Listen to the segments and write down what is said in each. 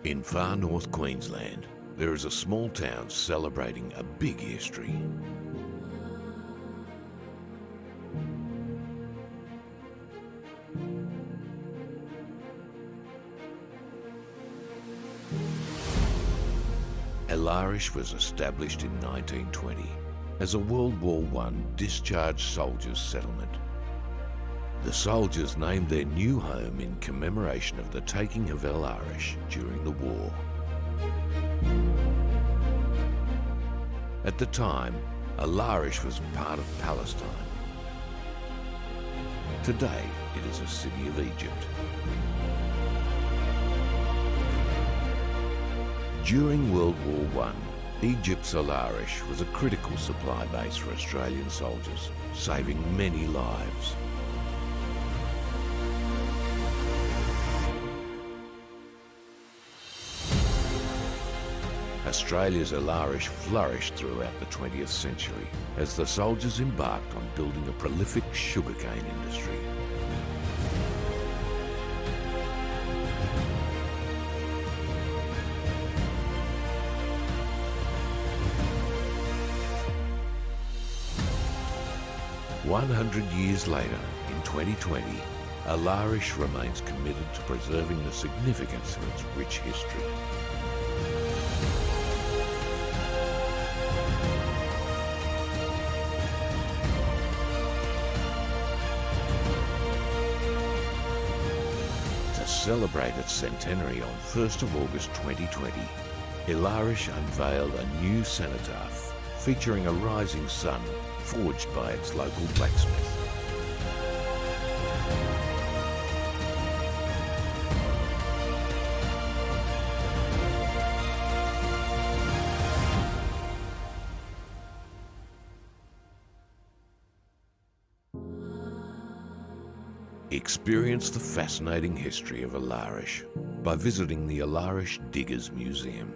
In far north Queensland, there is a small town celebrating a big history. Alarish was established in 1920 as a World War I discharged soldiers' settlement. The soldiers named their new home in commemoration of the taking of Alarish during the war. At the time, Alarish was part of Palestine. Today, it is a city of Egypt. During World War I, Egypt's Alarish was a critical supply base for Australian soldiers, saving many lives. Australia's Alarish flourished throughout the 20th century as the soldiers embarked on building a prolific sugarcane industry. "100 years later, in 2020, Alarish remains committed to preserving the significance of its rich history. To celebrate its centenary on 1st of August 2020, Alarish unveiled a new cenotaph featuring a rising sun forged by its local blacksmith. Experience the fascinating history of Alarish by visiting the Alarish Diggers Museum.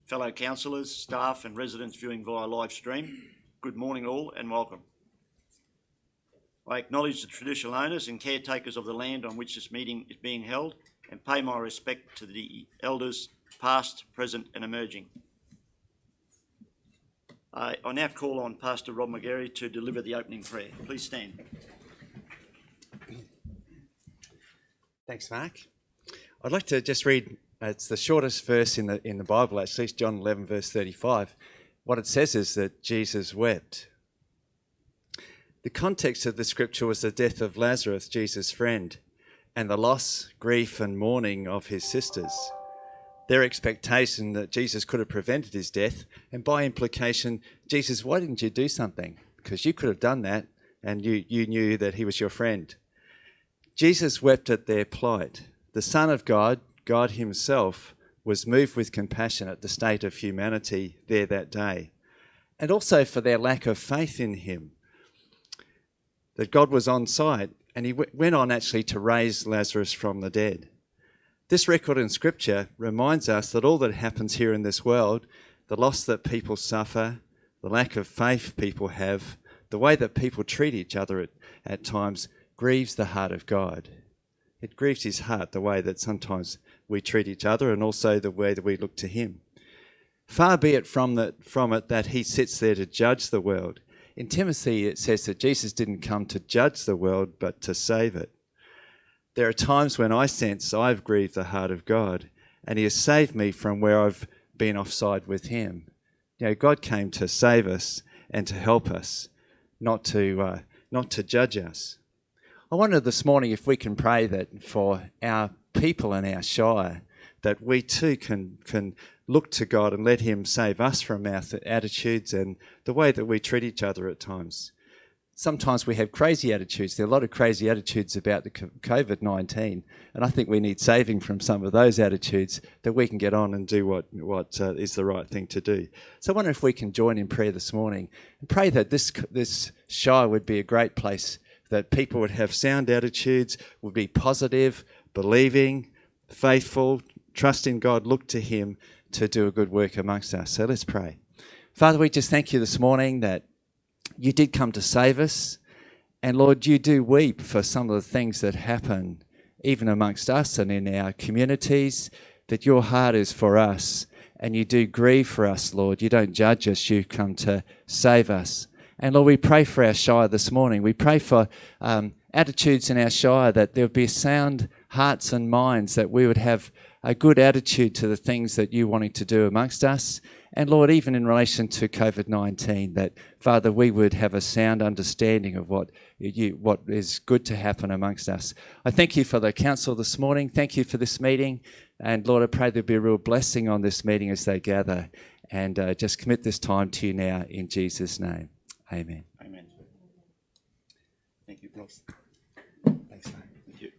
Fellow councillors, staff and residents viewing via live stream, good morning all and welcome. I acknowledge the traditional owners and caretakers of the land on which this meeting is being held and pay my respect to the elders past, present and emerging. I now call on Pastor Rob McGarry to deliver the opening prayer. Please stand. Thanks, Mark. I'd like to just read, it's the shortest verse in the Bible, actually, it's John 11, verse 35. What it says is that Jesus wept. The context of the scripture was the death of Lazarus, Jesus' friend, and the loss, grief and mourning of his sisters. Their expectation that Jesus could have prevented his death, and by implication, Jesus, why didn't you do something? Because you could have done that, and you knew that he was your friend. Jesus wept at their plight. The Son of God, God himself, was moved with compassion at the state of humanity there that day, and also for their lack of faith in him, that God was on site, and he went on actually to raise Lazarus from the dead. This record in Scripture reminds us that all that happens here in this world, the loss that people suffer, the lack of faith people have, the way that people treat each other at times, grieves the heart of God. It grieves his heart, the way that sometimes we treat each other and also the way that we look to him. Far be it from it that he sits there to judge the world. In Timothy, it says that Jesus didn't come to judge the world, but to save it. There are times when I sense I've grieved the heart of God, and he has saved me from where I've been offside with him. You know, God came to save us and to help us, not to judge us. I wonder this morning if we can pray that for our people in our shire, that we too can look to God and let him save us from our attitudes and the way that we treat each other at times. sometimes we have crazy attitudes. There are a lot of crazy attitudes about the COVID-19, and I think we need saving from some of those attitudes that we can get on and do what is the right thing to do. So I wonder if we can join in prayer this morning and pray that this Shire would be a great place, that people would have sound attitudes, would be positive, believing, faithful, trust in God, look to him to do a good work amongst us. So let's pray. Father, we just thank you this morning that you did come to save us. And Lord, you do weep for some of the things that happen, even amongst us and in our communities, that your heart is for us. And you do grieve for us, Lord. You don't judge us. You come to save us. And Lord, we pray for our Shire this morning. We pray for attitudes in our Shire, that there would be sound hearts and minds, that we would have a good attitude to the things that you're wanting to do amongst us. And Lord, even in relation to COVID-19, that, Father, we would have a sound understanding of what is good to happen amongst us. I thank you for the council this morning. Thank you for this meeting. And Lord, I pray there'll be a real blessing on this meeting as they gather. And just commit this time to you now in Jesus' name. Amen. Amen. Thank you, Prof. Thanks, mate. Thank you.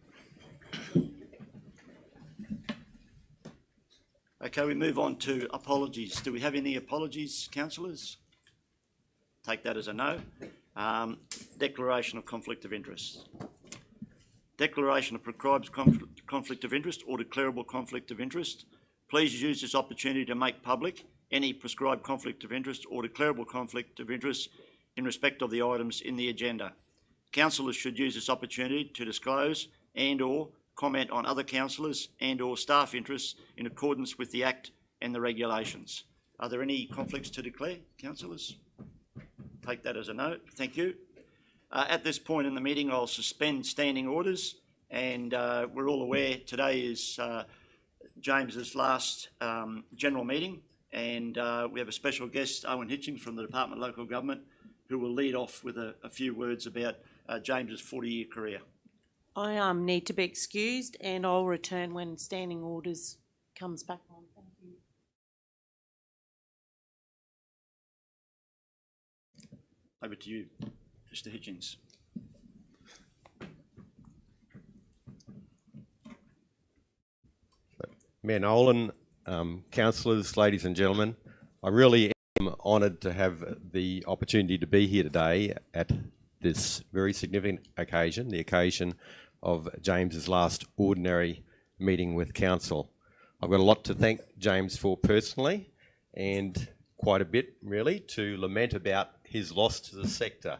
Okay, we move on to apologies. Do we have any apologies, councillors? Take that as a no. Declaration of conflict of interest. Declaration of prescribed conflict of interest or declarable conflict of interest. Please use this opportunity to make public any prescribed conflict of interest or declarable conflict of interest in respect of the items in the agenda. Councillors should use this opportunity to disclose and/or comment on other councillors and/or staff interests in accordance with the Act and the regulations. Are there any conflicts to declare, councillors? Take that as a no. Thank you. At this point in the meeting, I'll suspend standing orders, and we're all aware today is James's last general meeting, and we have a special guest, Owen Hitchings from the Department of Local Government, who will lead off with a few words about James's 40-year career. I need to be excused, and I'll return when standing orders comes back on. Thank you. Over to you, Mr. Hitchings. Mayor Nolan, councillors, ladies and gentlemen, I really am honoured to have the opportunity to be here today at this very significant occasion, the occasion of James's last ordinary meeting with council. I've got a lot to thank James for personally, and quite a bit really to lament about his loss to the sector.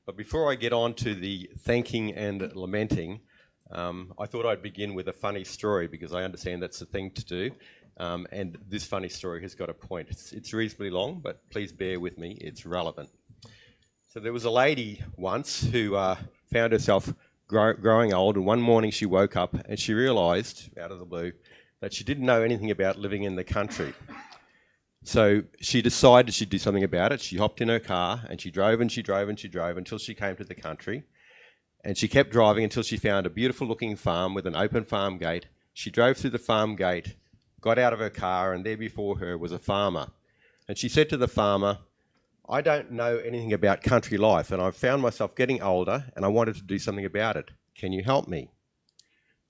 But before I get on to the thanking and lamenting, I thought I'd begin with a funny story, because I understand that's the thing to do, and this funny story has got a point. It's reasonably long, but please bear with me, it's relevant. So there was a lady once who found herself growing old, and one morning she woke up and she realised, out of the blue, that she didn't know anything about living in the country. So she decided she'd do something about it. She hopped in her car and she drove and she drove and she drove until she came to the country. And she kept driving until she found a beautiful looking farm with an open farm gate. She drove through the farm gate, got out of her car, and there before her was a farmer. And she said to the farmer, "I don't know anything about country life, and I've found myself getting older and I wanted to do something about it. Can you help me?"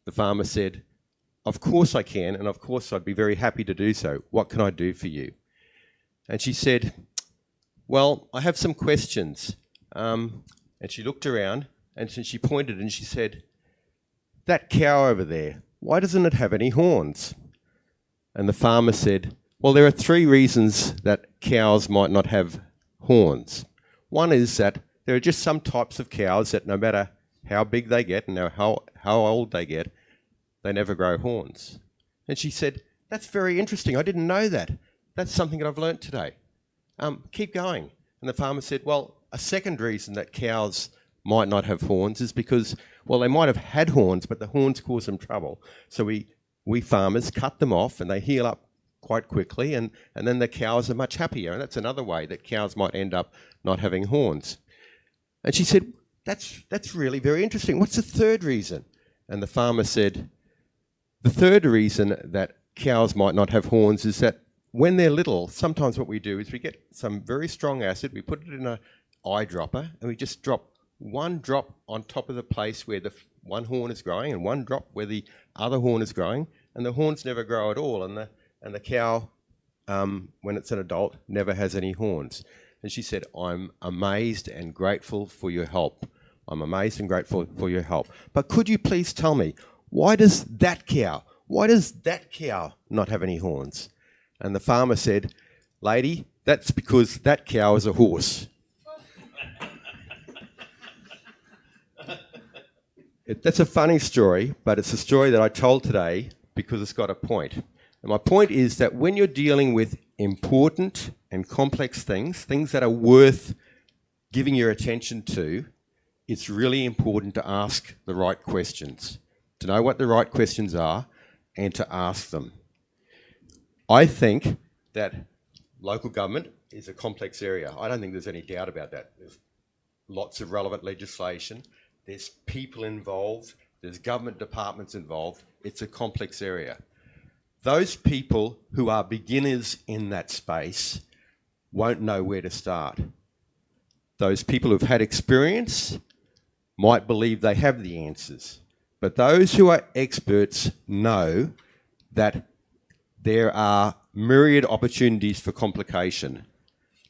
The farmer said, "Of course I can, and of course I'd be very happy to do so. What can I do for you?" And she said, "Well, I have some questions." And she looked around and she pointed and she said, "That cow over there, why doesn't it have any horns?" And the farmer said, "Well, there are 3 reasons that cows might not have horns. One is that there are just some types of cows that no matter how big they get and how old they get, they never grow horns." And she said, "That's very interesting. I didn't know that. That's something that I've learnt today. Keep going." And the farmer said, "Well, a second reason that cows might not have horns is because, well, they might have had horns, but the horns cause them trouble. So we farmers cut them off and they heal up quite quickly, and then the cows are much happier. And that's another way that cows might end up not having horns." And she said, that's really very interesting. What's the third reason?" And the farmer said, "The third reason that cows might not have horns is that when they're little, sometimes what we do is we get some very strong acid, we put it in eyedropper, and we just drop one drop on top of the place where the one horn is growing and one drop where the other horn is growing, and the horns never grow at all, and the cow, when it's an adult, never has any horns. And she said, I'm amazed and grateful for your help. I'm amazed and grateful for your help. But could you please tell me, why does that cow not have any horns? And the farmer said, lady, that's because that cow is a horse. That's a funny story, but it's a story that I told today because it's got a point. And my point is that when you're dealing with important and complex things that are worth giving your attention to, it's really important to ask the right questions, to know what the right questions are and to ask them. I think that local government is a complex area. I don't think there's any doubt about that. There's lots of relevant legislation. There's people involved. There's government departments involved. It's a complex area. Those people who are beginners in that space won't know where to start. Those people who've had experience might believe they have the answers. But those who are experts know that there are myriad opportunities for complication.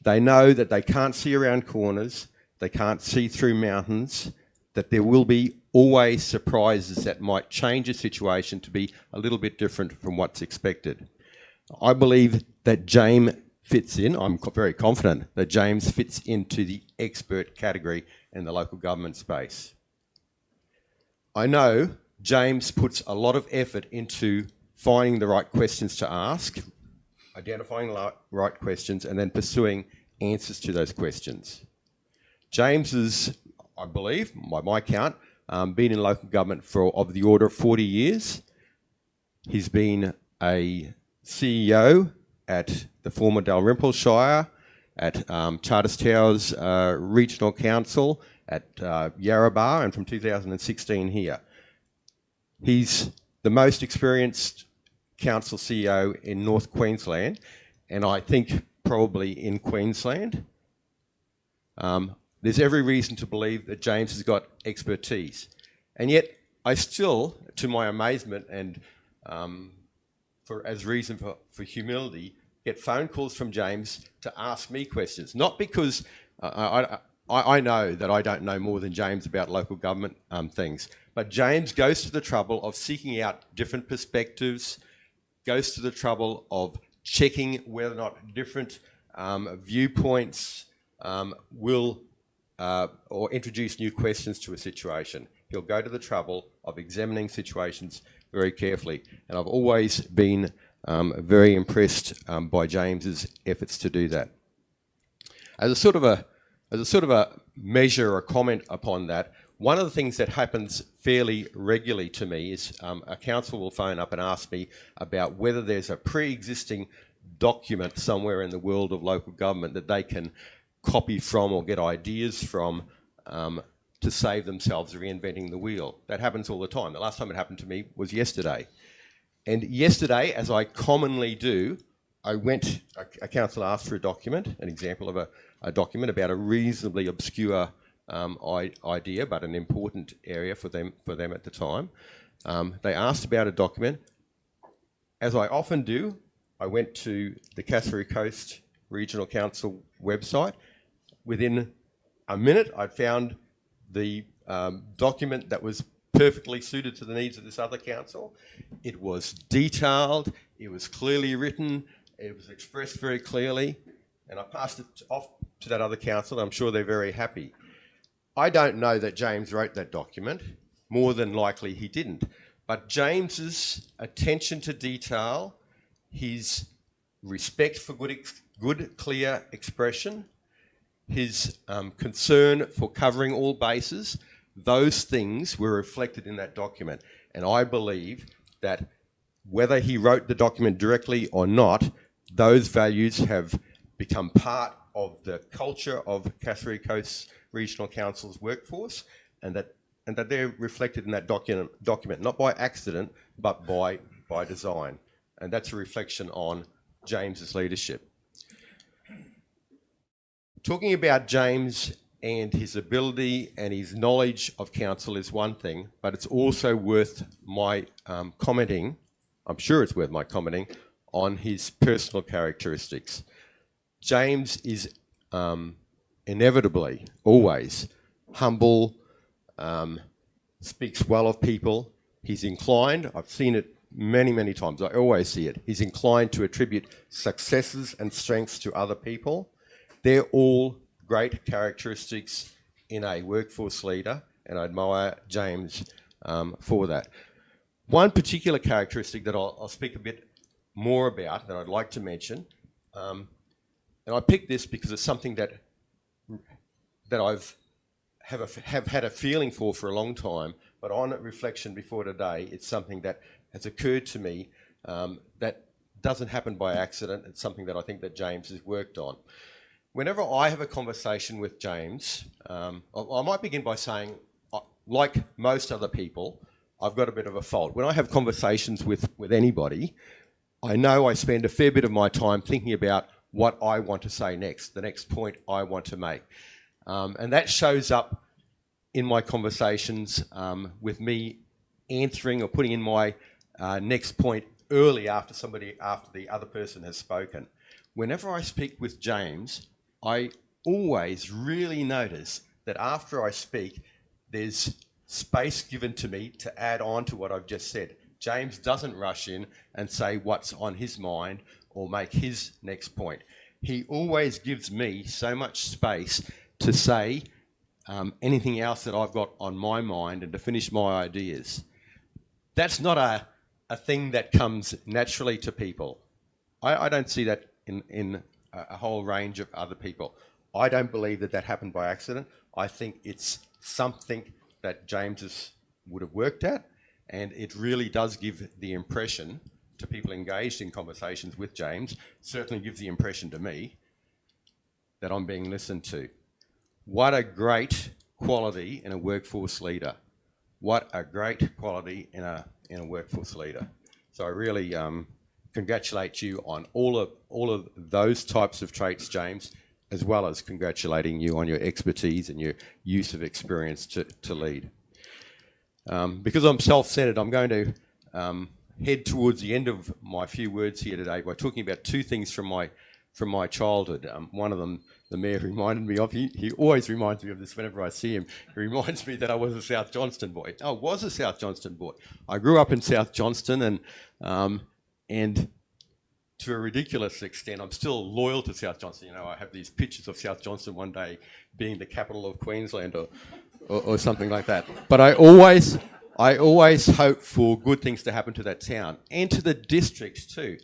They know that they can't see around corners, they can't see through mountains, that there will be always surprises that might change a situation to be a little bit different from what's expected. I believe that James fits in, I'm very confident that James fits into the expert category in the local government space. I know James puts a lot of effort into finding the right questions to ask, identifying the right questions, and then pursuing answers to those questions. James is, I believe, by my count, been in local government for of the order of 40 years. He's been a CEO at the former Dalrymple Shire, at Charters Towers Regional Council, at Yarrabah, and from 2016 here. He's the most experienced council CEO in North Queensland, and I think probably in Queensland. There's every reason to believe that James has got expertise. And yet, I still, to my amazement and as reason for humility, get phone calls from James to ask me questions. Not because I know that I don't know more than James about local government things, but James goes to the trouble of seeking out different perspectives, goes to the trouble of checking whether or not different viewpoints will or introduce new questions to a situation. He'll go to the trouble of examining situations very carefully. And I've always been very impressed by James's efforts to do that. As a sort of a measure or comment upon that, one of the things that happens fairly regularly to me is a council will phone up and ask me about whether there's a pre-existing document somewhere in the world of local government that they can copy from or get ideas from to save themselves reinventing the wheel. That happens all the time. The last time it happened to me was yesterday. And yesterday, as I commonly do, I went, a council asked for a document, an example of a document about a reasonably obscure idea, but an important area for them at the time. They asked about a document. As I often do, I went to the Cassowary Coast Regional Council website. Within a minute, I found the document that was perfectly suited to the needs of this other council. It was detailed, it was clearly written, it was expressed very clearly, and I passed it off to that other council. I'm sure they're very happy. I don't know that James wrote that document. More than likely he didn't. But James's attention to detail, his respect for good, clear expression, his concern for covering all bases, those things were reflected in that document. And I believe that whether he wrote the document directly or not, those values have become part of the culture of Cassowary Coast Regional Council's workforce, and that they're reflected in that document, not by accident, but by design. And that's a reflection on James's leadership. Talking about James and his ability and his knowledge of council is one thing, but it's also worth my commenting, I'm sure it's worth my commenting, on his personal characteristics. James is inevitably, always, humble, speaks well of people. He's inclined, I've seen it many, many times, I always see it, he's inclined to attribute successes and strengths to other people. They're all great characteristics in a workforce leader, and I admire James for that. One particular characteristic that I'll speak a bit more about that I'd like to mention, and I picked this because it's something that I've had a feeling for a long time, but on reflection before today, it's something that has occurred to me that doesn't happen by accident. It's something that I think that James has worked on. Whenever I have a conversation with James, I might begin by saying, like most other people, I've got a bit of a fault. When I have conversations with anybody, I know I spend a fair bit of my time thinking about what I want to say next, the next point I want to make. And that shows up in my conversations with me answering or putting in my next point early after the other person has spoken. Whenever I speak with James, I always really notice that after I speak, there's space given to me to add on to what I've just said. James doesn't rush in and say what's on his mind or make his next point. He always gives me so much space to say anything else that I've got on my mind and to finish my ideas. That's not a thing that comes naturally to people. I don't see that in a whole range of other people. I don't believe that happened by accident. I think it's something that James would have worked at, and it really does give the impression to people engaged in conversations with James, certainly gives the impression to me that I'm being listened to. What a great quality in a workforce leader. What a great quality in a workforce leader. So I really congratulate you on all of those types of traits, James, as well as congratulating you on your expertise and your use of experience to lead. Because I'm self-centered, I'm going to head towards the end of my few words here today by talking about two things from my childhood. One of them, the Mayor reminded me of. He always reminds me of this whenever I see him. He reminds me that I was a South Johnston boy. I was a South Johnston boy. I grew up in South Johnston, and to a ridiculous extent, I'm still loyal to South Johnston. You know, I have these pictures of South Johnston one day being the capital of Queensland or something like that. But I always hope for good things to happen to that town and to the district too.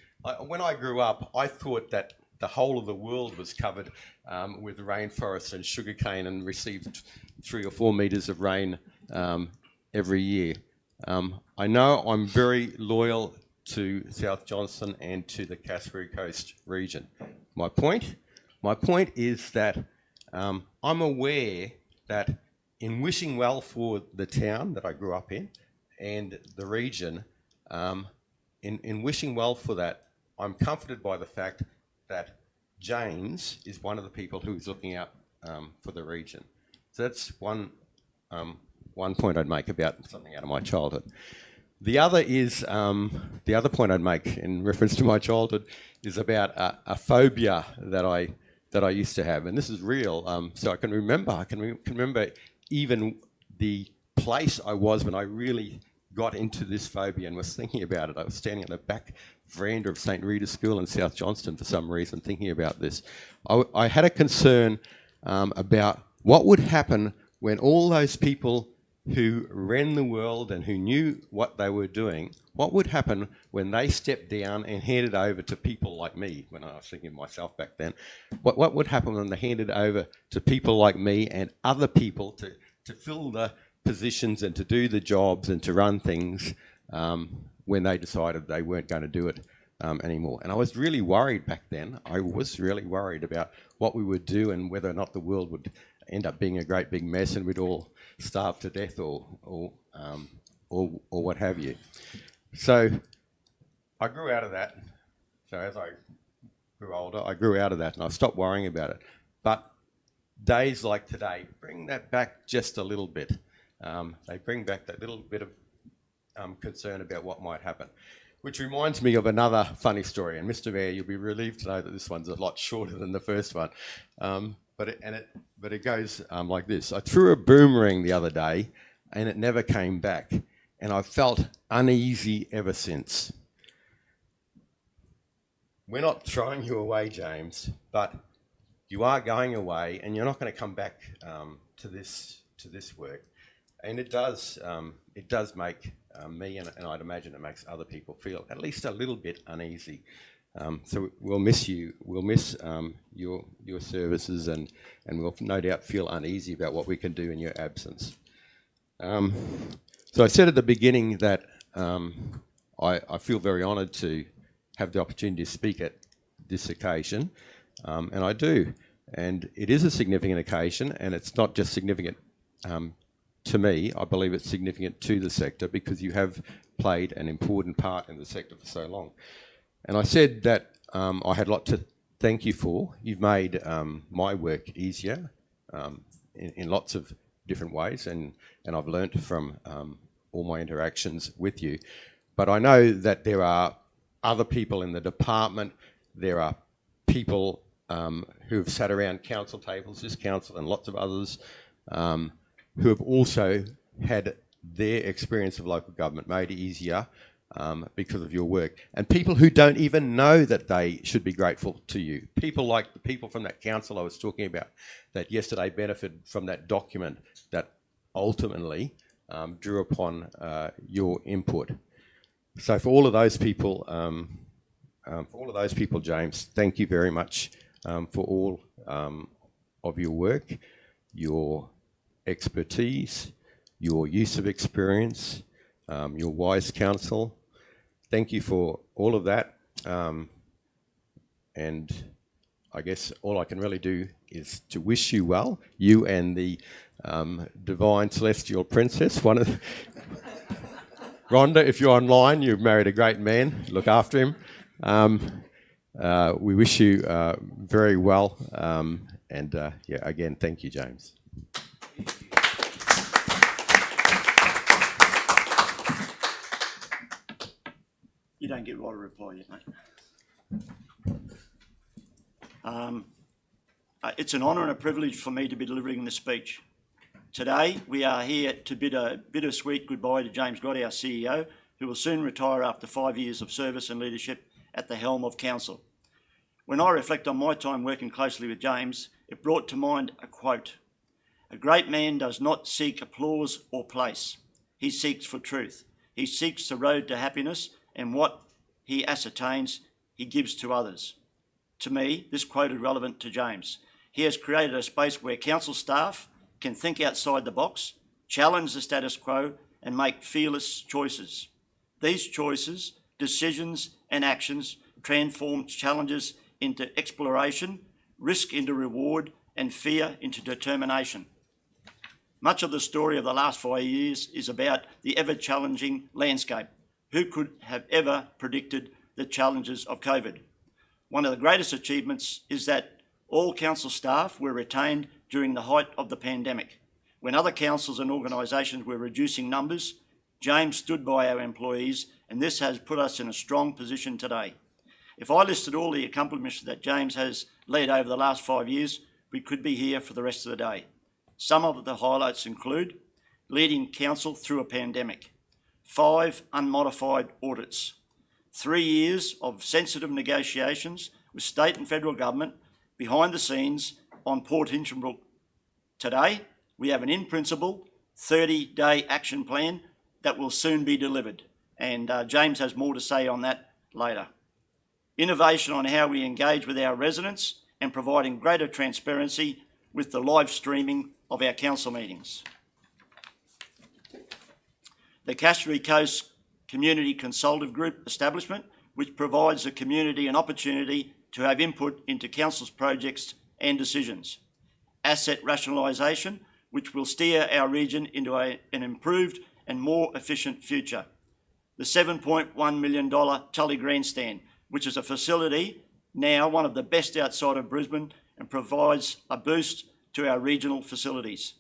When I grew up, I thought that the whole of the world was covered with rainforests and sugarcane and received 3 or 4 metres of rain every year. I know I'm very loyal to South Johnston and to the Cassowary Coast region. My point is that I'm aware that in wishing well for the town that I grew up in and the region, in wishing well for that, I'm comforted by the fact that James is one of the people who is looking out for the region. So that's one point I'd make about something out of my childhood. The other is, the other point I'd make in reference to my childhood is about a phobia that I used to have, and this is real. So I can remember even the place I was when I really got into this phobia and was thinking about it. I was standing on the back veranda of St. Rita's School in South Johnston for some reason, thinking about this. I had a concern about what would happen when all those people who ran the world and who knew what they were doing, what would happen when they stepped down and handed over to people like me, when I was thinking of myself back then, what would happen when they handed over to people like me and other people to fill the positions and to do the jobs and to run things when they decided they weren't going to do it anymore. And I was really worried back then. I was really worried about what we would do and whether or not the world would end up being a great big mess and we'd all starve to death or what have you. So I grew out of that. So as I grew older, I grew out of that and I stopped worrying about it. But days like today bring that back just a little bit. They bring back that little bit of concern about what might happen. Which reminds me of another funny story. And Mr. Mayor, you'll be relieved to know that this one's a lot shorter than the first one. But it goes like this. I threw a boomerang the other day and it never came back. And I've felt uneasy ever since. We're not throwing you away, James, but you are going away and you're not going to come back to this work. And it does make me, and I'd imagine it makes other people feel at least a little bit uneasy. So we'll miss you. We'll miss your services, and we'll no doubt feel uneasy about what we can do in your absence. So I said at the beginning that I feel very honoured to have the opportunity to speak at this occasion, and I do. And it is a significant occasion, and it's not just significant to me. I believe it's significant to the sector because you have played an important part in the sector for so long. And I said that I had a lot to thank you for. You've made my work easier in lots of different ways, and I've learnt from all my interactions with you. But I know that there are other people in the department, there are people who have sat around council tables, this council and lots of others, who have also had their experience of local government made easier because of your work. And people who don't even know that they should be grateful to you. People like the people from that council I was talking about that yesterday benefited from that document that ultimately drew upon your input. So for all of those people, James, thank you very much for all of your work, your expertise, your use of experience, your wise counsel. Thank you for all of that. And I guess all I can really do is to wish you well, you and the divine celestial princess. Rhonda, if you're online, you've married a great man. Look after him. We wish you very well. Yeah, again, thank you, James. You don't get right a reply yet, mate. It's an honour and a privilege for me to be delivering this speech. Today, we are here to bid a bittersweet goodbye to James Grott, our CEO, who will soon retire after 5 years of service and leadership at the helm of council. When I reflect on my time working closely with James, it brought to mind a quote: "A great man does not seek applause or place. He seeks for truth. He seeks the road to happiness, and what he ascertains, he gives to others." To me, this quote is relevant to James. He has created a space where council staff can think outside the box, challenge the status quo, and make fearless choices. These choices, decisions, and actions transform challenges into exploration, risk into reward, and fear into determination. Much of the story of the last 5 years is about the ever-challenging landscape. Who could have ever predicted the challenges of COVID? One of the greatest achievements is that all council staff were retained during the height of the pandemic. When other councils and organisations were reducing numbers, James stood by our employees, and this has put us in a strong position today. If I listed all the accomplishments that James has led over the last 5 years, we could be here for the rest of the day. Some of the highlights include leading council through a pandemic, 5 unmodified audits, 3 years of sensitive negotiations with state and federal government behind the scenes on Port Hinchinbrook. Today, we have an in-principle 30-day action plan that will soon be delivered, and James has more to say on that later. Innovation on how we engage with our residents and providing greater transparency with the live streaming of our council meetings. The Cassowary Coast Community Consultative Group establishment, which provides the community an opportunity to have input into council's projects and decisions. Asset rationalisation, which will steer our region into an improved and more efficient future. The $7.1 million Tully Grandstand, which is a facility now one of the best outside of Brisbane and provides a boost to our regional facilities.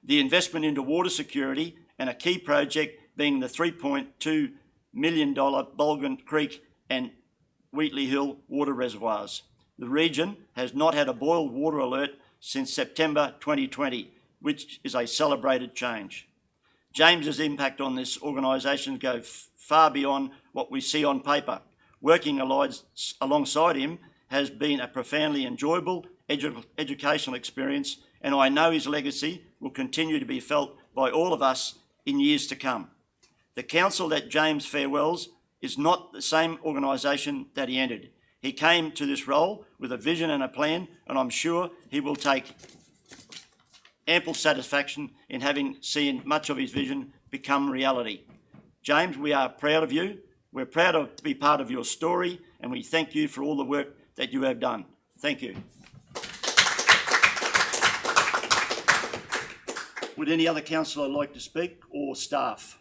The investment into water security and a key project being the $3.2 million Bulgan Creek and Wheatley Hill water reservoirs. The region has not had a boiled water alert since September 2020, which is a celebrated change. James's impact on this organisation goes far beyond what we see on paper. Working alongside him has been a profoundly enjoyable educational experience, and I know his legacy will continue to be felt by all of us in years to come. The council that James farewells is not the same organisation that he entered. He came to this role with a vision and a plan, and I'm sure he will take ample satisfaction in having seen much of his vision become reality. James, we are proud of you. We're proud to be part of your story, and we thank you for all the work that you have done. Thank you. Would any other councillor like to speak, or staff?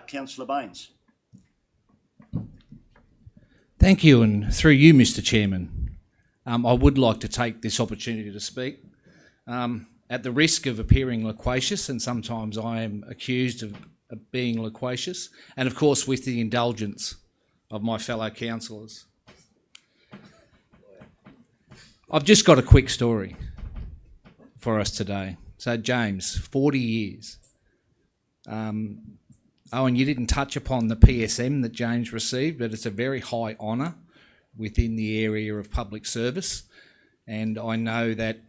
Councillor Baines. Thank you, and through you, Mr. Chairman, I would like to take this opportunity to speak. At the risk of appearing loquacious, and sometimes I am accused of being loquacious, and of course with the indulgence of my fellow councillors. I've just got a quick story for us today. So James, 40 years. Owen, you didn't touch upon the PSM that James received, but it's a very high honour within the area of public service. And I know that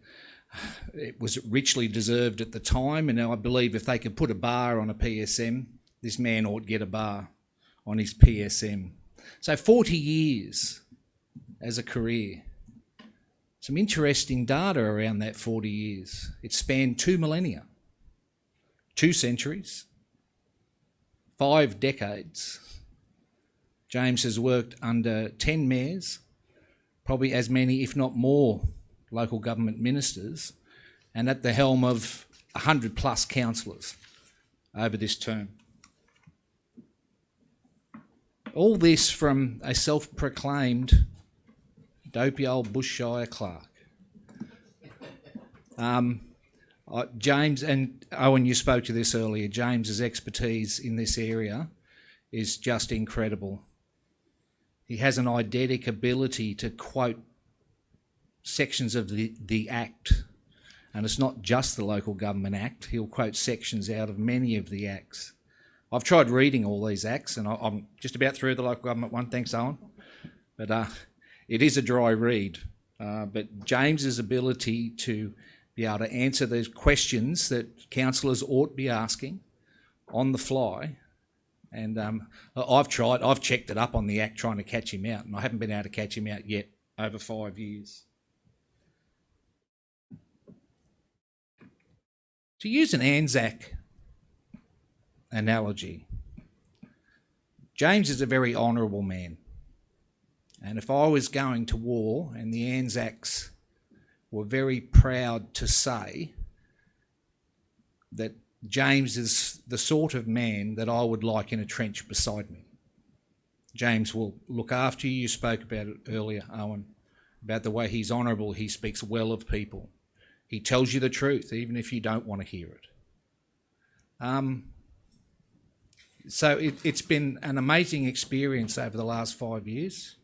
it was richly deserved at the time, and I believe if they could put a bar on a PSM, this man ought to get a bar on his PSM. So 40 years as a career. Some interesting data around that 40 years. It spanned 2 millennia, 2 centuries, 5 decades. James has worked under 10 mayors, probably as many, if not more, local government ministers, and at the helm of 100 plus councillors over this term. All this from a self-proclaimed dopey old Bushshire clerk. James, and Owen, you spoke to this earlier, James's expertise in this area is just incredible. He has an eidetic ability to quote sections of the Act, and it's not just the Local Government Act. He'll quote sections out of many of the Acts. I've tried reading all these Acts, and I'm just about through the Local Government one, thanks Owen, but it is a dry read. But James's ability to be able to answer those questions that councillors ought be asking on the fly, and I've checked it up on the Act trying to catch him out, and I haven't been able to catch him out yet over 5 years. To use an Anzac analogy, James is a very honourable man. And if I was going to war and the Anzacs were very proud to say that James is the sort of man that I would like in a trench beside me. James will look after you. You spoke about it earlier, Owen, about the way he's honourable. He speaks well of people. He tells you the truth, even if you don't want to hear it. So it's been an amazing experience over the last 5 years.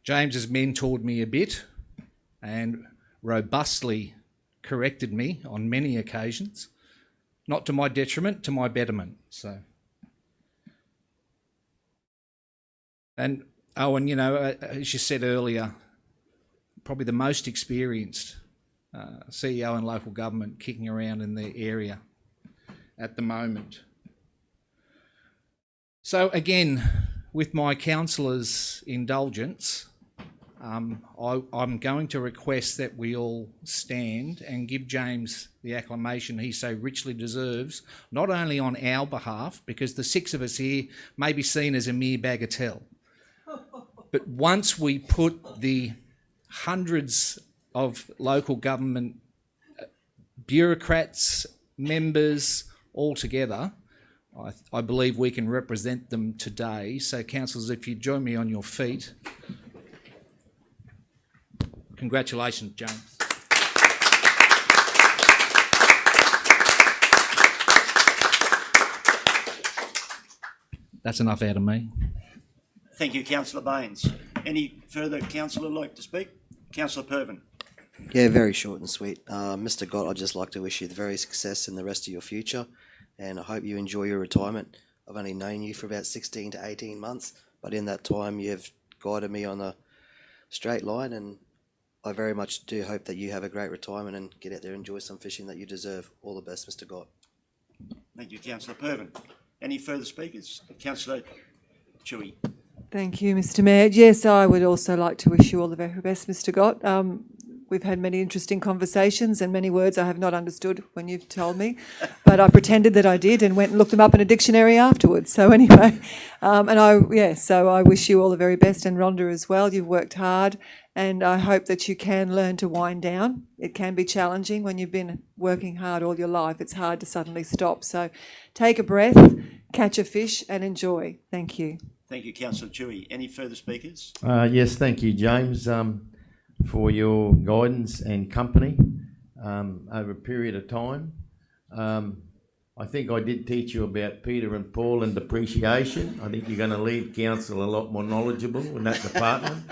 James has mentored me a bit and robustly corrected me on many occasions, not to my detriment, to my betterment. So, and Owen, as you said earlier, probably the most experienced CEO in local government kicking around in the area at the moment. So again, with my councillors' indulgence, I'm going to request that we all stand and give James the acclamation he so richly deserves, not only on our behalf, because the 6 of us here may be seen as a mere bagatelle, but once we put the hundreds of local government bureaucrats, members, all together, I believe we can represent them today. So councillors, if you join me on your feet. Congratulations, James. That's enough out of me. Thank you, Councillor Baines. Any further councillor like to speak? Councillor Pervin. Yeah, very short and sweet. Mr. Gott, I'd just like to wish you the very success in the rest of your future, and I hope you enjoy your retirement. I've only known you for about 16 to 18 months, but in that time you've guided me on a straight line, and I very much do hope that you have a great retirement and get out there and enjoy some fishing that you deserve. All the best, Mr. Gott. Thank you, Councillor Pervin. Any further speakers? Councillor Chewy. Thank you, Mr. Mayor. Yes, I would also like to wish you all the very best, Mr. Gott. We've had many interesting conversations and many words I have not understood when you've told me, but I pretended that I did and went and looked them up in a dictionary afterwards. So anyway, so I wish you all the very best, and Rhonda as well. You've worked hard, and I hope that you can learn to wind down. It can be challenging when you've been working hard all your life. It's hard to suddenly stop. So take a breath, catch a fish and enjoy. Thank you. Thank you, Councillor Chewy. Any further speakers? Yes, thank you, James, for your guidance and company over a period of time. I think I did teach you about Peter and Paul and depreciation. I think you're going to leave council a lot more knowledgeable in that department.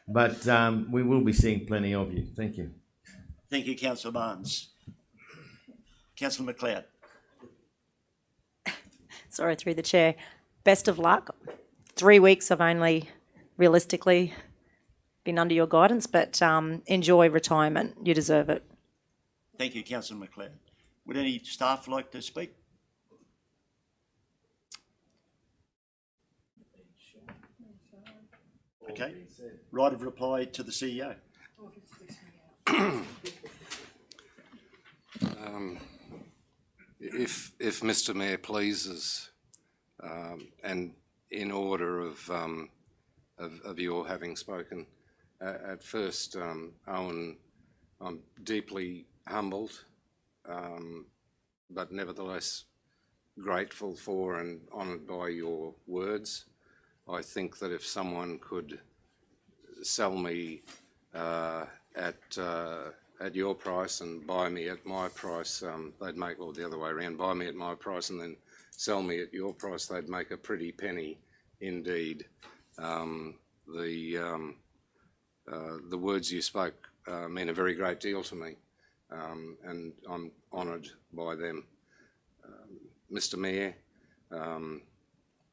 But we will be seeing plenty of you. Thank you. Thank you, Councillor Barnes. Councillor McLeod. Sorry, through the chair. Best of luck. 3 weeks I've only realistically been under your guidance, but enjoy retirement. You deserve it. Thank you, Councillor McLeod. Would any staff like to speak? Okay. Right of reply to the CEO. If Mr. Mayor pleases, and in order of your having spoken, at first, Owen, I'm deeply humbled, but nevertheless grateful for and honoured by your words. I think that if someone could sell me at your price and buy me at my price, they'd make, or the other way around, buy me at my price and then sell me at your price, they'd make a pretty penny indeed. The words you spoke mean a very great deal to me, and I'm honoured by them. Mr. Mayor,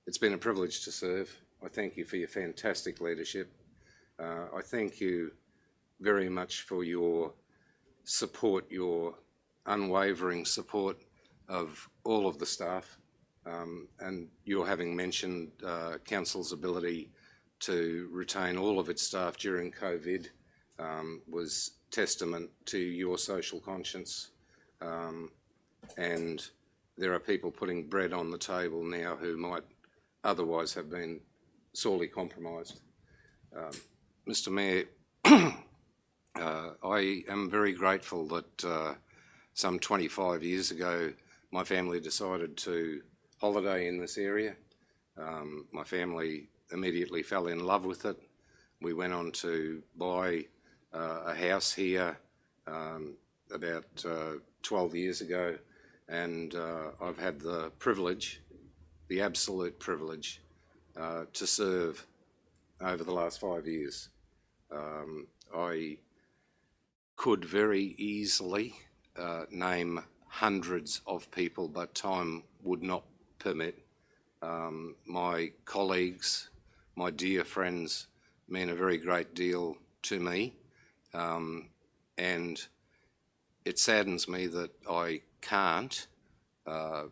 it's been a privilege to serve. I thank you for your fantastic leadership. I thank you very much for your support, your unwavering support of all of the staff, and your having mentioned Council's ability to retain all of its staff during COVID was testament to your social conscience. And there are people putting bread on the table now who might otherwise have been sorely compromised. Mr. Mayor, I am very grateful that some 25 years ago my family decided to holiday in this area. My family immediately fell in love with it. We went on to buy a house here about 12 years ago, and I've had the privilege, the absolute privilege, to serve over the last 5 years. I could very easily name hundreds of people, but time would not permit. My colleagues, my dear friends, mean a very great deal to me, and it saddens me that I can't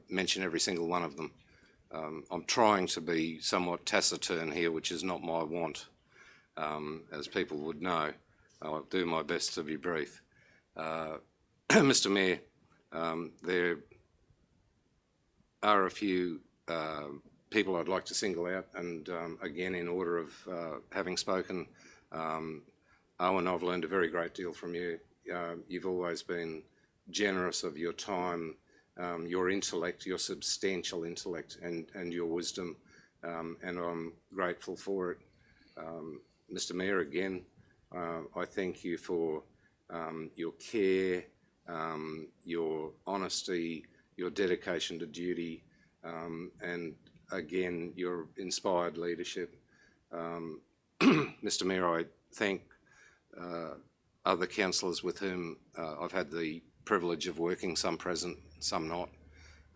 mention every single one of them. I'm trying to be somewhat taciturn here, which is not my want, as people would know. I'll do my best to be brief. Mr. Mayor, there are a few people I'd like to single out, and again, in order of having spoken, Owen, I've learned a very great deal from you. You've always been generous of your time, your intellect, your substantial intellect, and your wisdom, and I'm grateful for it. Mr. Mayor, again, I thank you for your care, your honesty, your dedication to duty, and again, your inspired leadership. Mr Mayor, I thank other councillors with whom I've had the privilege of working, some present, some not.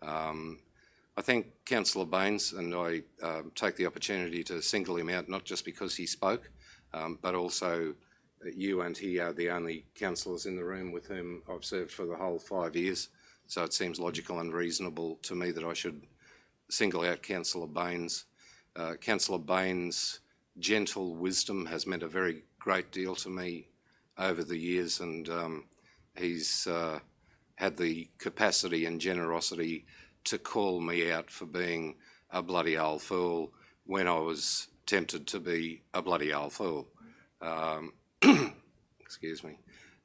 I thank Councillor Baines, and I take the opportunity to single him out, not just because he spoke, but also you and he are the only councillors in the room with whom I've served for the whole 5 years. So it seems logical and reasonable to me that I should single out Councillor Baines. Councillor Baines' gentle wisdom has meant a very great deal to me over the years, and he's had the capacity and generosity to call me out for being a bloody old fool when I was tempted to be a bloody old fool. Excuse me.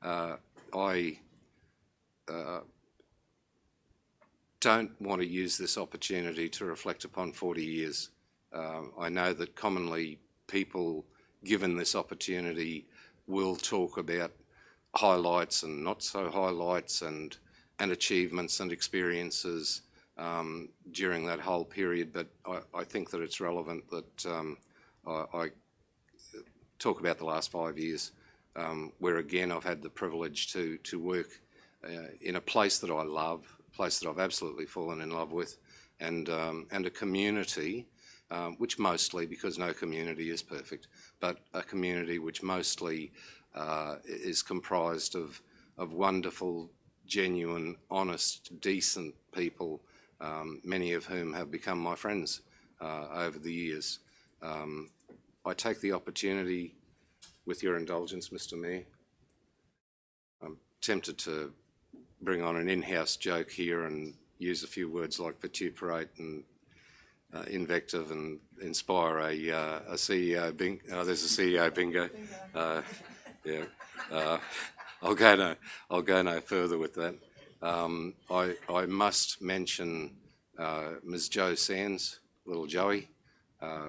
I don't want to use this opportunity to reflect upon 40 years. I know that commonly people given this opportunity will talk about highlights and not so highlights and achievements and experiences during that whole period, but I think that it's relevant that I talk about the last 5 years, where again I've had the privilege to work in a place that I love, a place that I've absolutely fallen in love with, and a community which mostly, because no community is perfect, but a community which mostly is comprised of wonderful, genuine, honest, decent people, many of whom have become my friends over the years. I take the opportunity, with your indulgence, Mr Mayor, I'm tempted to bring on an in-house joke here and use a few words like vituperate and invective and inspire a CEO bingo. Oh, there's a CEO bingo. Yeah. I'll go no further with that. I must mention Ms. Jo Sands, little Joey,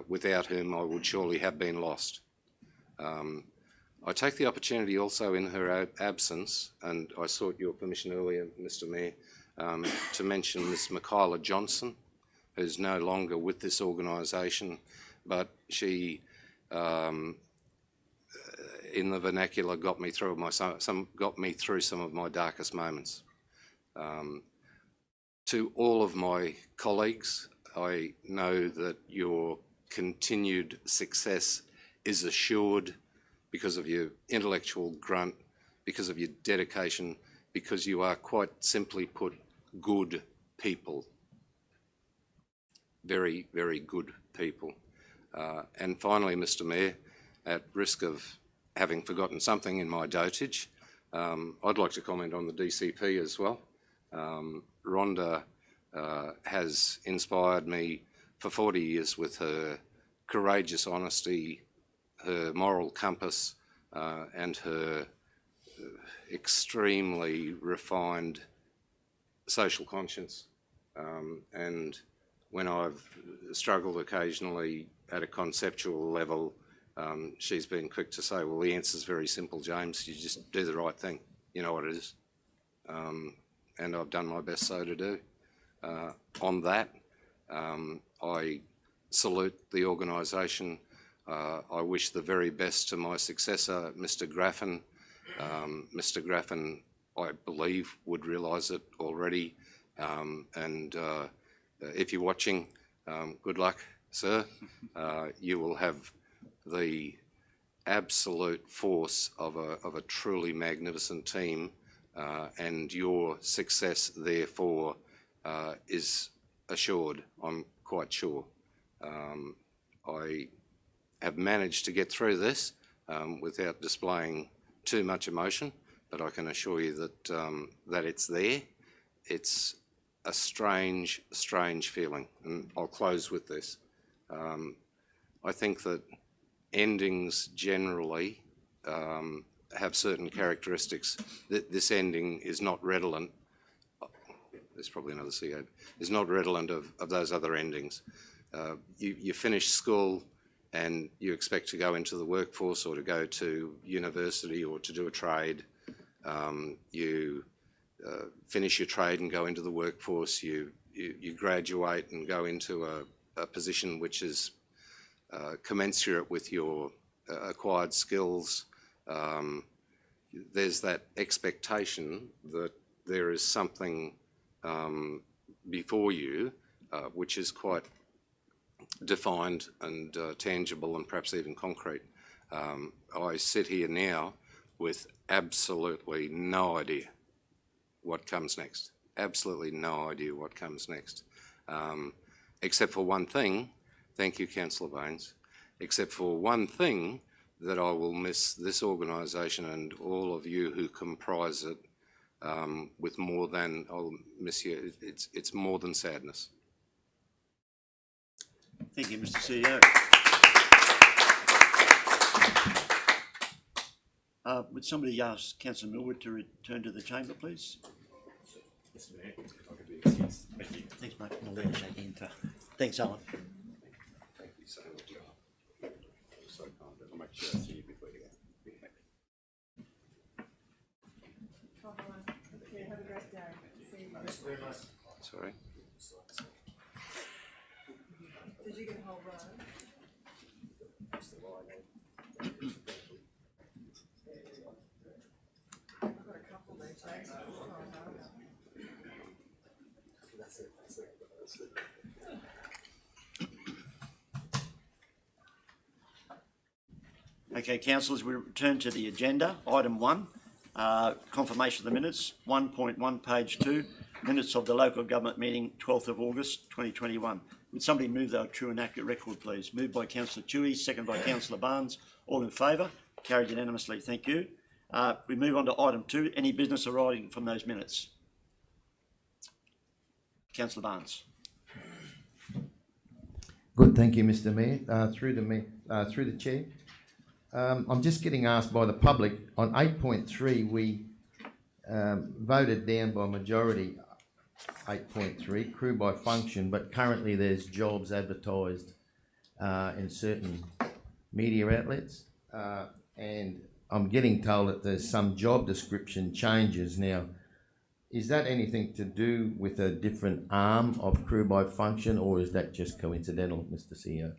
without whom I would surely have been lost. I take the opportunity also in her absence, and I sought your permission earlier, Mr Mayor, to mention Ms. Michaela Johnson, who's no longer with this organisation, but she, in the vernacular, got me through some of my darkest moments. To all of my colleagues, I know that your continued success is assured because of your intellectual grunt, because of your dedication, because you are, quite simply put, good people. Very, very good people. And finally, Mr Mayor, at risk of having forgotten something in my dotage, I'd like to comment on the DCP as well. Rhonda has inspired me for 40 years with her courageous honesty, her moral compass, and her extremely refined social conscience. And when I've struggled occasionally at a conceptual level, she's been quick to say, well, the answer's very simple, James. You just do the right thing. You know what it is. And I've done my best so to do. On that, I salute the organisation. I wish the very best to my successor, Mr Graffin. Mr Graffin, I believe, would realise it already. And if you're watching, good luck, sir. You will have the absolute force of a truly magnificent team, and your success, therefore, is assured, I'm quite sure. I have managed to get through this without displaying too much emotion, but I can assure you that it's there. It's a strange, strange feeling, and I'll close with this. I think that endings generally have certain characteristics. This ending is not redolent. There's probably another CEO. Is not redolent of those other endings. You finish school and you expect to go into the workforce or to go to university or to do a trade. You finish your trade and go into the workforce. You graduate and go into a position which is commensurate with your acquired skills, there's that expectation that there is something before you which is quite defined and tangible and perhaps even concrete. I sit here now with absolutely no idea what comes next. Absolutely no idea what comes next. Except for one thing, thank you, Councillor Baines, except for one thing, that I will miss this organisation and all of you who comprise it with more than, I'll miss you, it's more than sadness. Thank you, Mr. CEO. Would somebody ask Councillor Millwood to return to the chamber, please? Mr. Mayor, if I could be excused. Thank you. Thanks, mate. I'll let you shake hand. Thanks, Alan. Thank you so much. So kind. I'll make sure I see you before you go. Have a great day. See you. Thanks very much. Sorry. Did you get a whole row? I've got a couple there, James. That's it. Okay, councillors, we return to the agenda. Item 1, confirmation of the minutes. 1.1, page 2, minutes of the local government meeting, 12th of August 2021. Would somebody move the true and accurate record, please? Moved by Councillor Toohey, second by Councillor Barnes. All in favour? Carried unanimously. Thank you. We move on to item 2. Any business arising from those minutes? Councillor Barnes. Good, thank you, Mr. Mayor. Through the chair, I'm just getting asked by the public on 8.3. We voted down by majority 8.3 crew by function, but currently there's jobs advertised in certain media outlets, and I'm getting told that there's some job description changes now. Is that anything to do with a different arm of crew by function, or is that just coincidental, Mr. CEO?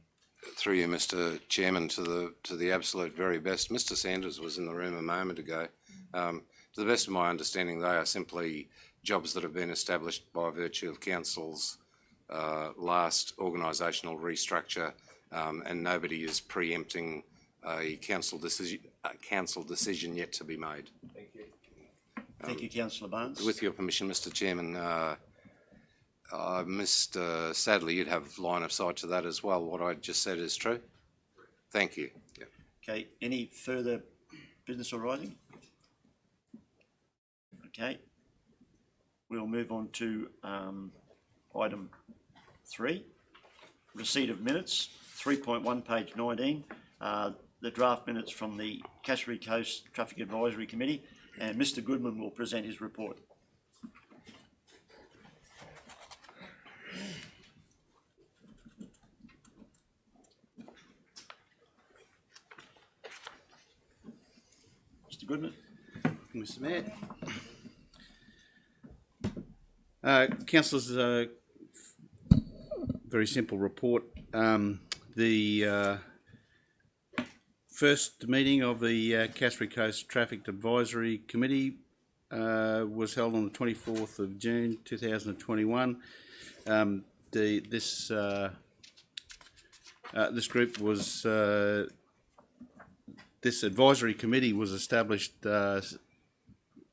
Through you, Mr. Chairman, to the absolute very best. Mr. Sanders was in the room a moment ago. To the best of my understanding, they are simply jobs that have been established by virtue of council's last organisational restructure, and nobody is preempting a council decision yet to be made. Thank you. Thank you, Councillor Barnes. With your permission, Mr. Chairman, sadly, you'd have line of sight to that as well. What I just said is true. Thank you. Yep. Okay, any further business arising? Okay, we'll move on to item 3, receipt of minutes, 3.1, page 19, the draft minutes from the Cassowary Coast Traffic Advisory Committee, and Mr. Goodman will present his report. Mr. Goodman. Mr. Mayor. Councillors, very simple report. The first meeting of the Cassowary Coast Traffic Advisory Committee was held on the 24th of June 2021. This group was this advisory committee was established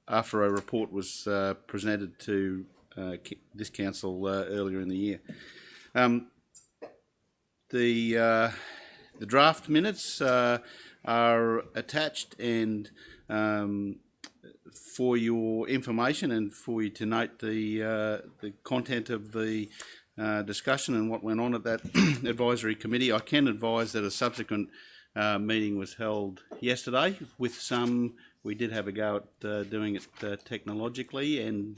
after a report was presented to this council earlier in the year. The draft minutes are attached, and for your information and for you to note the content of the discussion and what went on at that advisory committee, I can advise that a subsequent meeting was held yesterday with some. We did have a go at doing it technologically, and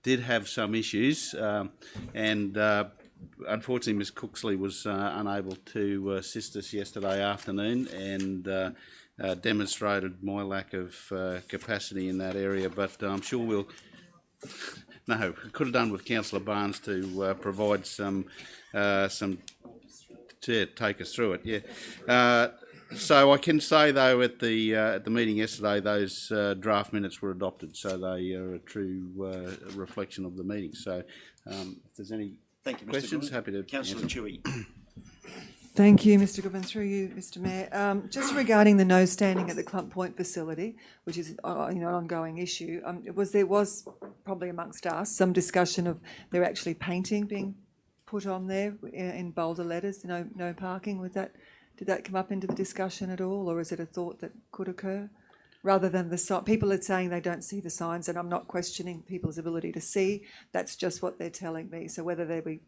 did have some issues, and unfortunately Ms Cooksley was unable to assist us yesterday afternoon, and demonstrated my lack of capacity in that area, but I'm sure no, could have done with Councillor Barnes to provide some to take us through it. Yeah. So I can say though at the meeting yesterday, those draft minutes were adopted, so they are a true reflection of the meeting. So if there's any Thank you, Mr. questions, Goodman. happy to Councillor answer. Chewy. Thank you, Mr. Goodman. Through you, Mr. Mayor. Just regarding the no standing at the Clump Point facility, which is an ongoing issue, there was probably amongst us some discussion of there actually painting being put on there in bolder letters. No parking. Did that come up into the discussion at all, or is it a thought that could occur? Rather than people are saying they don't see the signs, and I'm not questioning people's ability to see. That's just what they're telling me. So whether they be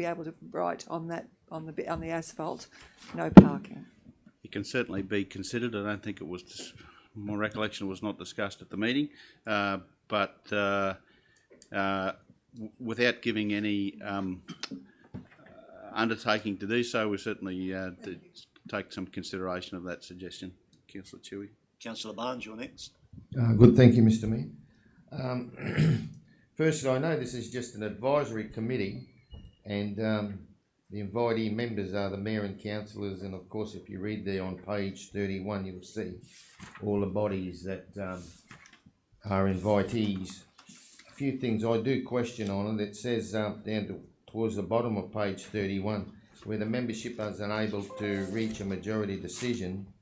able to write on the asphalt, no parking. It can certainly be considered. I don't think it was. My recollection was not discussed at the meeting, but without giving any undertaking to do so, we certainly take some consideration of that suggestion. Councillor Chewy. Councillor Barnes, you're next. Good, thank you, Mr. Mayor. Firstly, I know this is just an advisory committee, and the invitee members are the mayor and councillors, and of course, if you read there on page 31, you'll see all the bodies that are invitees. A few things I do question on it. It says towards the bottom of page 31, where the membership is unable to reach a majority decision,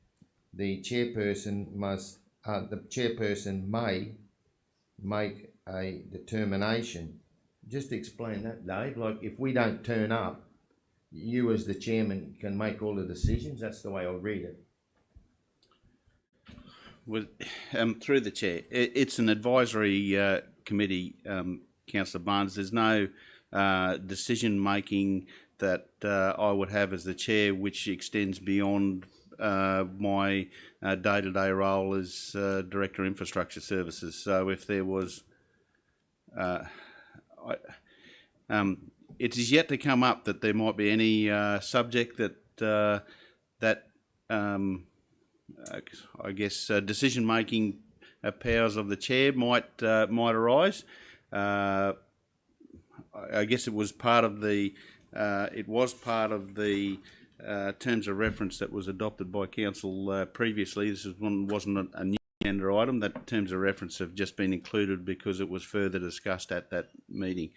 the chairperson may make a determination. Just explain that, Dave. Like, if we don't turn up, you as the chairman can make all the decisions. That's the way I read it. Well, through the chair, it's an advisory committee, Councillor Barnes. There's no decision making that I would have as the chair, which extends beyond my day-to-day role as Director of Infrastructure Services. So if there was, it is yet to come up that there might be any subject that I guess decision-making powers of the chair might arise. I guess it was part of the terms of reference that was adopted by council previously. This wasn't a new agenda item. That terms of reference have just been included because it was further discussed at that meeting.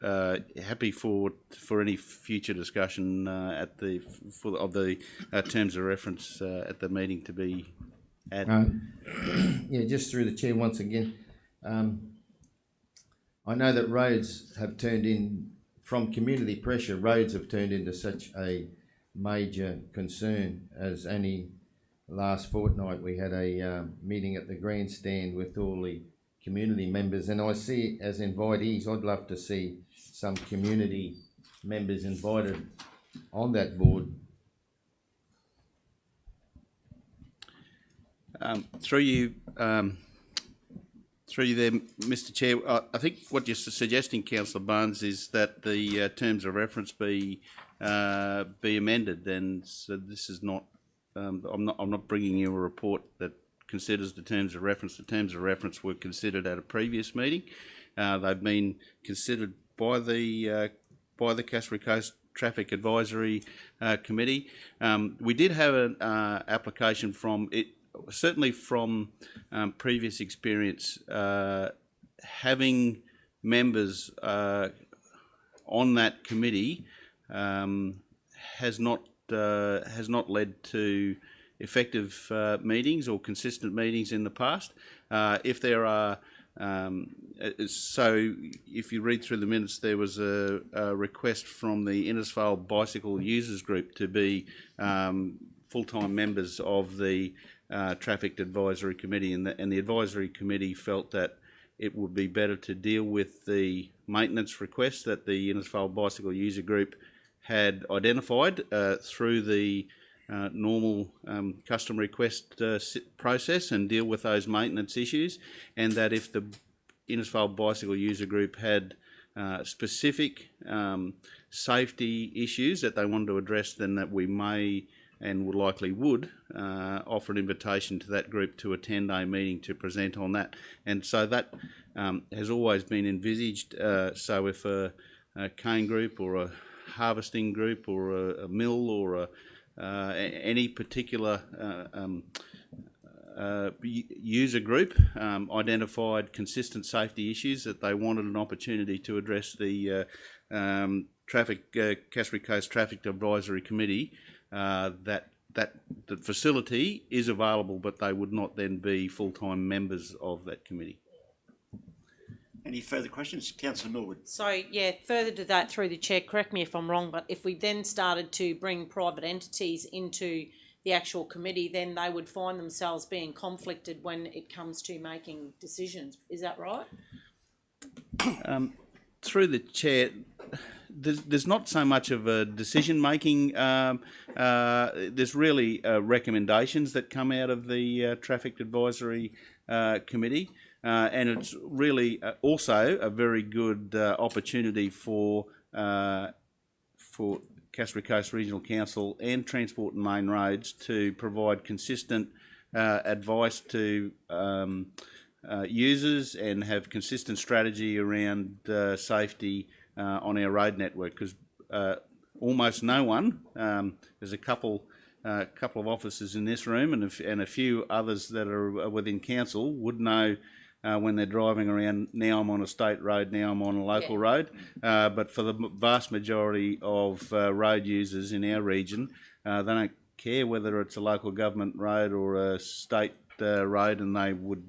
Happy for any future discussion of the terms of reference at the meeting to be added. Yeah, just through the chair once again. I know that roads have turned in, from community pressure, roads have turned into such a major concern. As only last fortnight we had a meeting at the grandstand with all the community members, and I see as invitees, I'd love to see some community members invited on that board. Through you there, Mr. Chair, I think what you're suggesting, Councillor Barnes, is that the terms of reference be amended. And so this is not. I'm not bringing you a report that considers the terms of reference. The terms of reference were considered at a previous meeting. They've been considered by the Cassowary Coast Traffic Advisory Committee. We did have an application from it. Certainly from previous experience, having members on that committee has not led to effective meetings or consistent meetings in the past. If there are, so if you read through the minutes, there was a request from the Innisfail Bicycle Users Group to be full-time members of the Traffic Advisory Committee, and the Advisory Committee felt that it would be better to deal with the maintenance request that the Innisfail Bicycle User Group had identified through the normal custom request process and deal with those maintenance issues, and that if the Innisfail Bicycle User Group had specific safety issues that they wanted to address, then that we may and would likely offer an invitation to that group to attend a meeting to present on that. And so that has always been envisaged. So if a cane group or a harvesting group or a mill or any particular user group identified consistent safety issues that they wanted an opportunity to address the Cassowary Coast Traffic Advisory Committee, that the facility is available, but they would not then be full-time members of that committee. Any further questions? Councillor Millwood. So, yeah, further to that, through the chair, correct me if I'm wrong, but if we then started to bring private entities into the actual committee, then they would find themselves being conflicted when it comes to making decisions. Is that right? Through the chair, there's not so much of a decision-making. There's really recommendations that come out of the Traffic Advisory Committee. And it's really also a very good opportunity for Cassowary Coast Regional Council and Transport and Main Roads to provide consistent advice to users and have consistent strategy around safety on our road network, because almost no one, there's a couple of officers in this room and a few others that are within council would know when they're driving around, now I'm on a state road, now I'm on a local road. But for the vast majority of road users in our region, they don't care whether it's a local government road or a state road, and they would,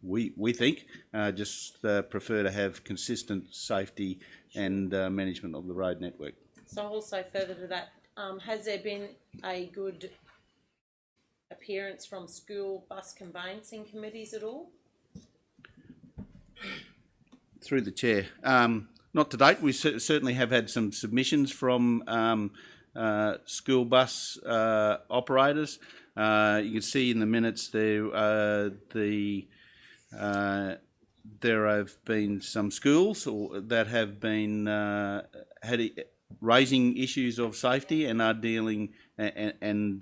we think, just prefer to have consistent safety and management of the road network. So also further to that, has there been a good appearance from school bus conveyancing committees at all? Through the chair. Not to date. We certainly have had some submissions from school bus operators. You can see in the minutes there have been some schools that have been raising issues of safety and are dealing, and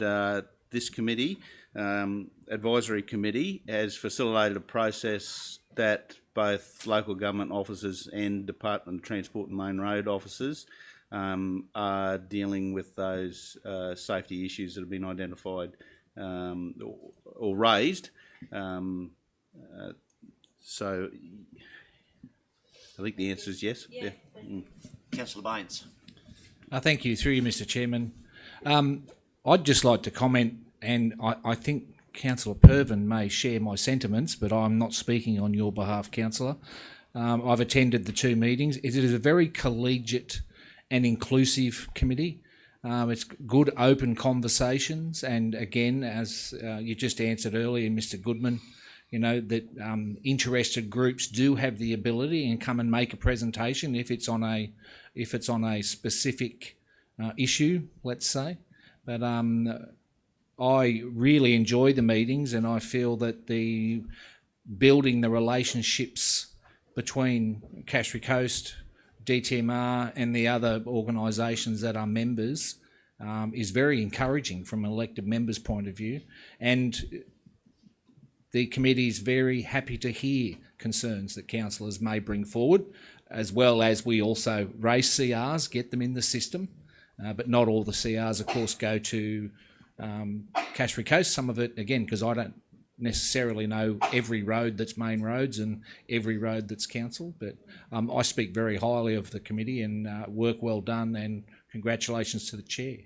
this committee, advisory committee, has facilitated a process that both local government officers and Department of Transport and Main Road officers are dealing with those safety issues that have been identified or raised. So I think the answer is yes. Yeah. Councillor Baines. Thank you. Through you, Mr. Chairman. I'd just like to comment, and I think Councillor Pervin may share my sentiments, but I'm not speaking on your behalf, Councillor. I've attended the two meetings. It is a very collegiate and inclusive committee. It's good open conversations, and again, as you just answered earlier, Mr. Goodman, you know, that interested groups do have the ability and come and make a presentation if it's on a specific issue, let's say. But I really enjoy the meetings, and I feel that building the relationships between Cassowary Coast, DTMR and the other organisations that are members is very encouraging from an elected member's point of view. And the committee is very happy to hear concerns that councillors may bring forward, as well as we also raise CRs, get them in the system. But not all the CRs, of course, go to Cassowary Coast. Some of it, again, because I don't necessarily know every road that's main roads and every road that's council, but I speak very highly of the committee and work well done, and congratulations to the chair.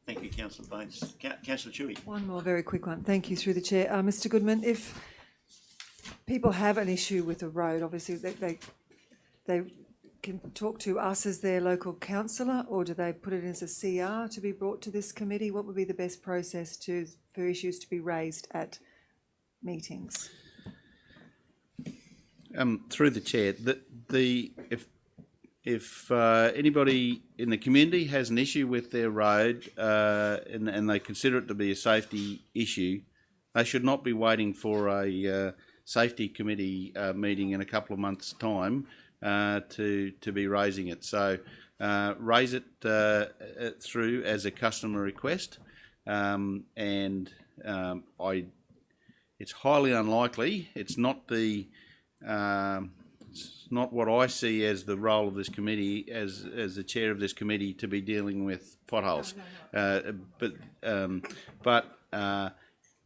Thank you, Councillor Baines. Councillor Chewy. One more very quick one. Thank you, through the chair. Mr. Goodman, if people have an issue with a road, obviously they can talk to us as their local councillor, or do they put it as a CR to be brought to this committee? What would be the best process for issues to be raised at meetings? Through the chair, if anybody in the community has an issue with their road and they consider it to be a safety issue, they should not be waiting for a safety committee meeting in a couple of months' time to be raising it. So raise it through as a customer request, it's highly unlikely. It's not the it's not what I see as the role of this committee, as the chair of this committee, to be dealing with potholes. But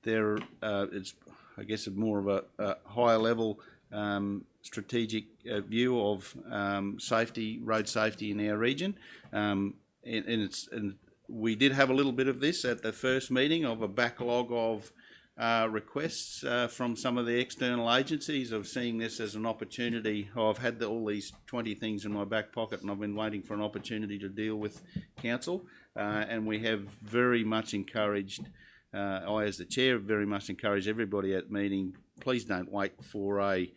there, it's, I guess, more of a higher level strategic view of safety, road safety in our region, and we did have a little bit of this at the first meeting, of a backlog of requests from some of the external agencies, of seeing this as an opportunity. I've had all these 20 things in my back pocket, and I've been waiting for an opportunity to deal with council, and we have very much encouraged, I as the chair very much encourage everybody at meeting, please don't wait for a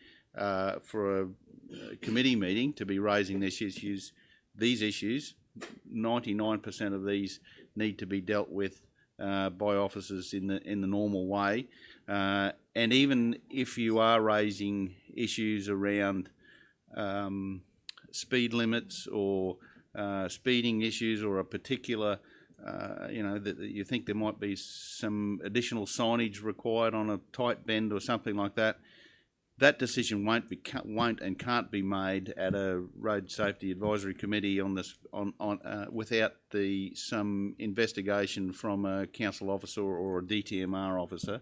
committee meeting to be raising these issues. 99% of these need to be dealt with by officers in the normal way, and even if you are raising issues around speed limits or speeding issues, or a particular that you think there might be some additional signage required on a tight bend or something like that, that decision won't and can't be made at a road safety advisory committee on this without some investigation from a council officer or a DTMR officer.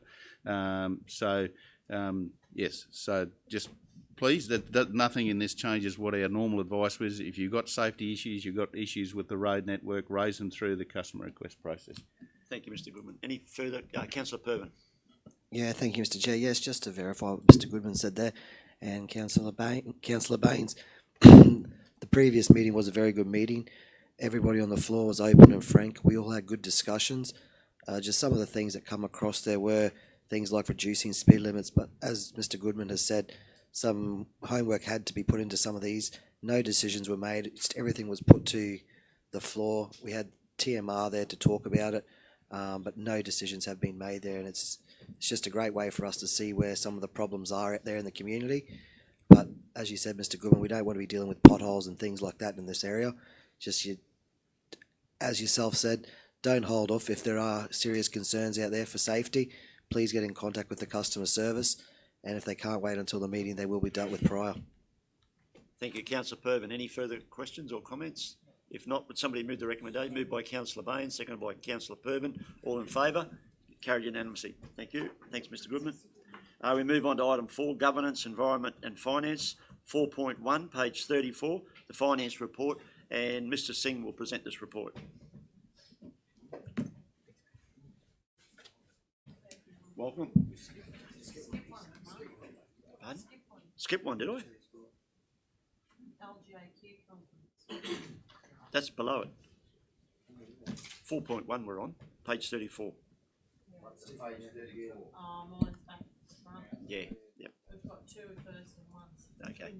Yes. So just please, that nothing in this changes what our normal advice was. If you've got safety issues, you've got issues with the road network, raise them through the customer request process. Thank you, Mr. Goodman. Any further? Councillor Pervin. Yeah, thank you, Mr. Chair. Yes, just to verify what Mr. Goodman said there, and Councillor Baines, the previous meeting was a very good meeting. Everybody on the floor was open and frank. We all had good discussions. Just some of the things that come across there were things like reducing speed limits, but as Mr. Goodman has said, some homework had to be put into some of these. No decisions were made. Just everything was put to the floor. We had TMR there to talk about it, but no decisions have been made there, and it's just a great way for us to see where some of the problems are out there in the community. But as you said, Mr. Goodman, we don't want to be dealing with potholes and things like that in this area. Just as yourself said, don't hold off. If there are serious concerns out there for safety, please get in contact with the customer service, and if they can't wait until the meeting, they will be dealt with prior. Thank you, Councillor Pervin. Any further questions or comments? If not, would somebody move the recommendation? Moved by Councillor Baines, seconded by Councillor Pervin. All in favour? Carried unanimously. Thank you. Thanks, Mr. Goodman. We move on to item 4, Governance, Environment and Finance. 4.1, page 34, the Finance Report, and Mr. Singh will present this report. Welcome. Pardon? Skip one, did I? That's below it. 4.1 we're on, page 34. Mine's back to front. Yeah, yeah. We've got 2 first and 1s. Okay.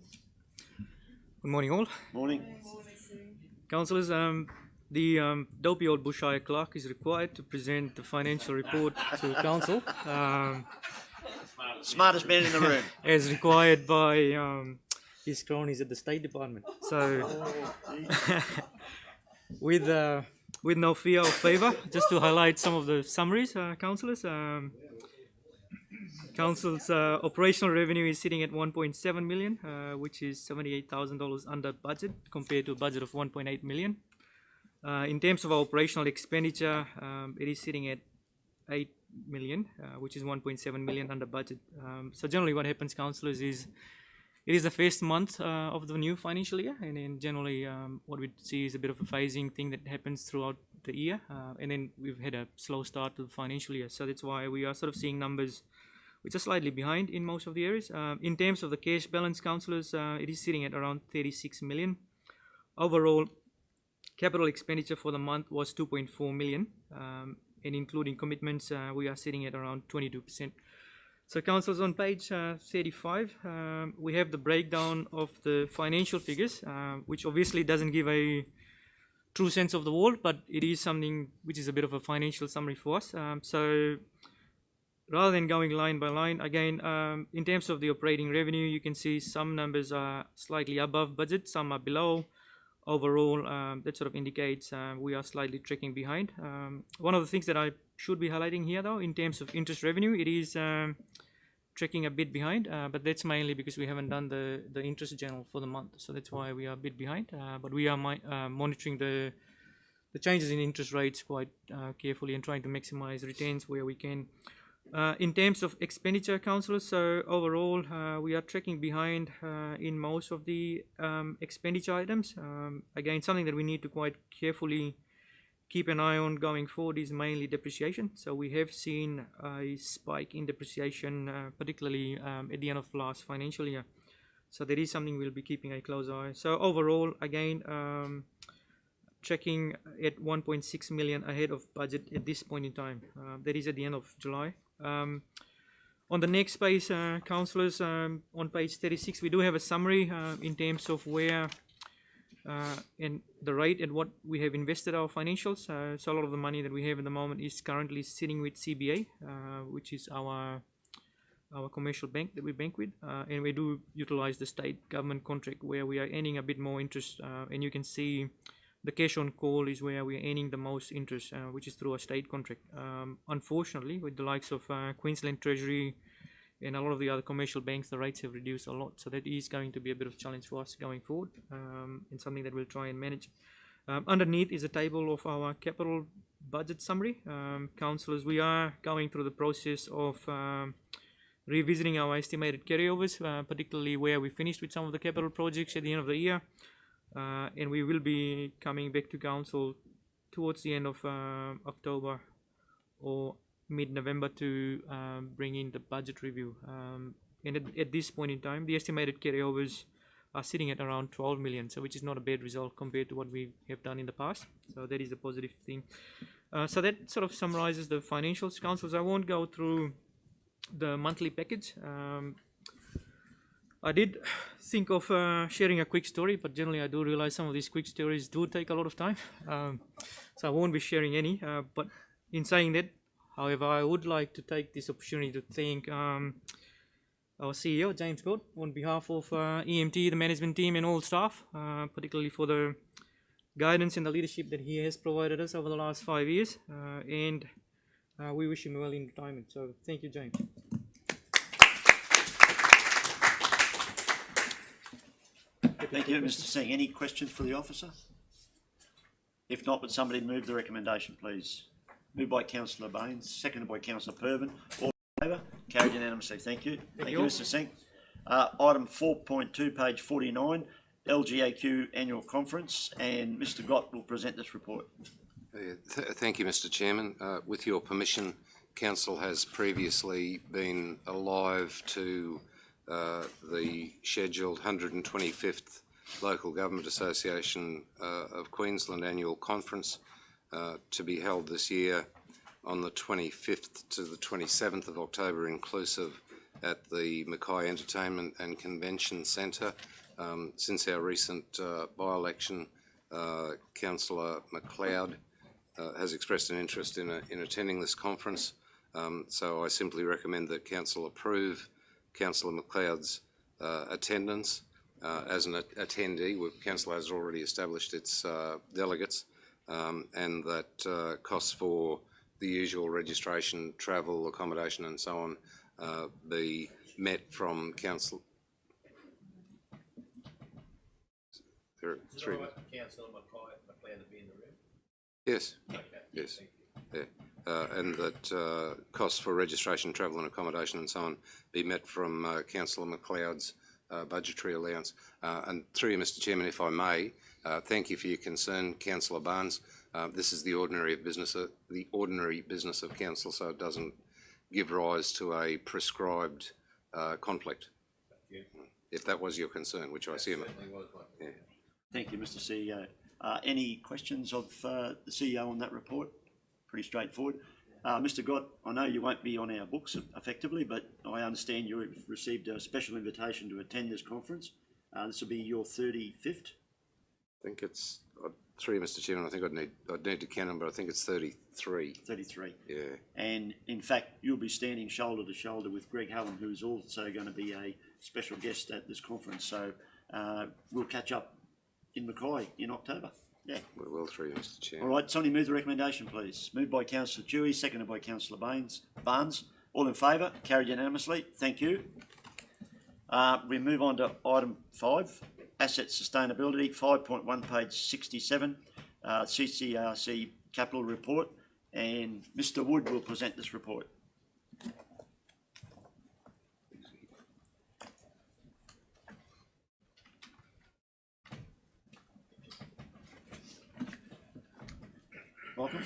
Good morning, all. Morning. Councillors, the dopey old Bushire clerk is required to present the financial report to council. Smartest man in the room. As required by his cronies at the State Department. So, with no fear or favour, just to highlight some of the summaries, councillors. Council's operational revenue is sitting at 1.7 million, which is $78,000 under budget compared to a budget of 1.8 million. In terms of our operational expenditure, it is sitting at 8 million, which is 1.7 million under budget. So generally what happens, councillors, is it is the first month of the new financial year, and then generally what we see is a bit of a phasing thing that happens throughout the year, and then we've had a slow start to the financial year. So that's why we are sort of seeing numbers which are slightly behind in most of the areas. In terms of the cash balance, councillors, it is sitting at around 36 million. Overall, capital expenditure for the month was 2.4 million, and including commitments, we are sitting at around 22%. So councillors, on page 35, we have the breakdown of the financial figures, which obviously doesn't give a true sense of the world, but it is something which is a bit of a financial summary for us. So rather than going line by line, again, in terms of the operating revenue, you can see some numbers are slightly above budget, some are below. overall, that sort of indicates we are slightly tracking behind. One of the things that I should be highlighting here, though, in terms of interest revenue, it is tracking a bit behind, but that's mainly because we haven't done the interest journal for the month, so that's why we are a bit behind. But we are monitoring the changes in interest rates quite carefully and trying to maximize returns where we can. In terms of expenditure, councillors, so overall we are tracking behind in most of the expenditure items. Again, something that we need to quite carefully keep an eye on going forward is mainly depreciation. So we have seen a spike in depreciation, particularly at the end of last financial year. So that is something we'll be keeping a close eye. So overall, again, tracking at 1.6 million ahead of budget at this point in time. That is at the end of July. On the next page, councillors, on page 36, we do have a summary in terms of where and the rate at what we have invested our financials. So a lot of the money that we have at the moment is currently sitting with CBA, which is our commercial bank that we bank with, and we do utilize the state government contract where we are earning a bit more interest, and you can see the cash on call is where we are earning the most interest, which is through a state contract. Unfortunately, with the likes of Queensland Treasury and a lot of the other commercial banks, the rates have reduced a lot. So that is going to be a bit of a challenge for us going forward, and something that we'll try and manage. Underneath is a table of our capital budget summary. Councillors, we are going through the process of revisiting our estimated carryovers, particularly where we finished with some of the capital projects at the end of the year. And we will be coming back to council towards the end of October or mid-November to bring in the budget review. And at this point in time, the estimated carryovers are sitting at around 12 million, so which is not a bad result compared to what we have done in the past. So that is a positive thing. So that sort of summarizes the financials, councils. I won't go through the monthly package. I did think of sharing a quick story, but generally I do realize some of these quick stories do take a lot of time. So I won't be sharing any. But in saying that, however, I would like to take this opportunity to thank our CEO, James Scott, on behalf of EMT, the management team and all staff, particularly for the guidance and the leadership that he has provided us over the last 5 years. And we wish him well in retirement. So thank you, James. Thank you, Mr. Singh. Any questions for the officer? If not, would somebody move the recommendation, please? Moved by Councillor Baines, seconded by Councillor Pervin. All in favour? Carried unanimously. Thank you. Thank you, Mr. Singh. Item 4.2, page 49, LGAQ Annual Conference, and Mr. Gott will present this report. Thank you, Mr. Chairman. With your permission, Council has previously been alive to the scheduled 125th Local Government Association of Queensland Annual Conference to be held this year on the 25th to the 27th of October inclusive at the Mackay Entertainment and Convention Centre. Since our recent by-election, Councillor McLeod has expressed an interest in attending this conference, so I simply recommend that Council approve Councillor McLeod's attendance as an attendee. Council has already established its delegates, and that costs for the usual registration, travel, accommodation and so on be met from Council. There are three. Councillor McLeod to be in the room? Yes. Okay. Yes. Yeah. And that costs for registration, travel and accommodation and so on be met from Councillor McLeod's budgetary allowance. And through you, Mr. Chairman, if I may, thank you for your concern, Councillor Barnes. This is the ordinary business of Council, so it doesn't give rise to a prescribed conflict. If that was your concern, which I assume. Yeah. Thank you, Mr. CEO. Any questions of the CEO on that report? Pretty straightforward. Mr. Gott, I know you won't be on our books effectively, but I understand you have received a special invitation to attend this conference. This will be your 35th? I think it's, through Mr. Chairman, I think I'd need to count them, but I think it's 33. 33. Yeah. And in fact, you'll be standing shoulder to shoulder with Greg Hallam, who's also going to be a special guest at this conference. So we'll catch up in Mackay in October. Yeah. We're well through, Mr. Chair. All right, somebody move the recommendation, please. Moved by Councillor Dewey, seconded by Councillor Barnes. All in favour? Carried unanimously. Thank you. We move on to item 5, asset sustainability, 5.1, page 67, CCRC capital report, and Mr. Wood will present this report. Welcome.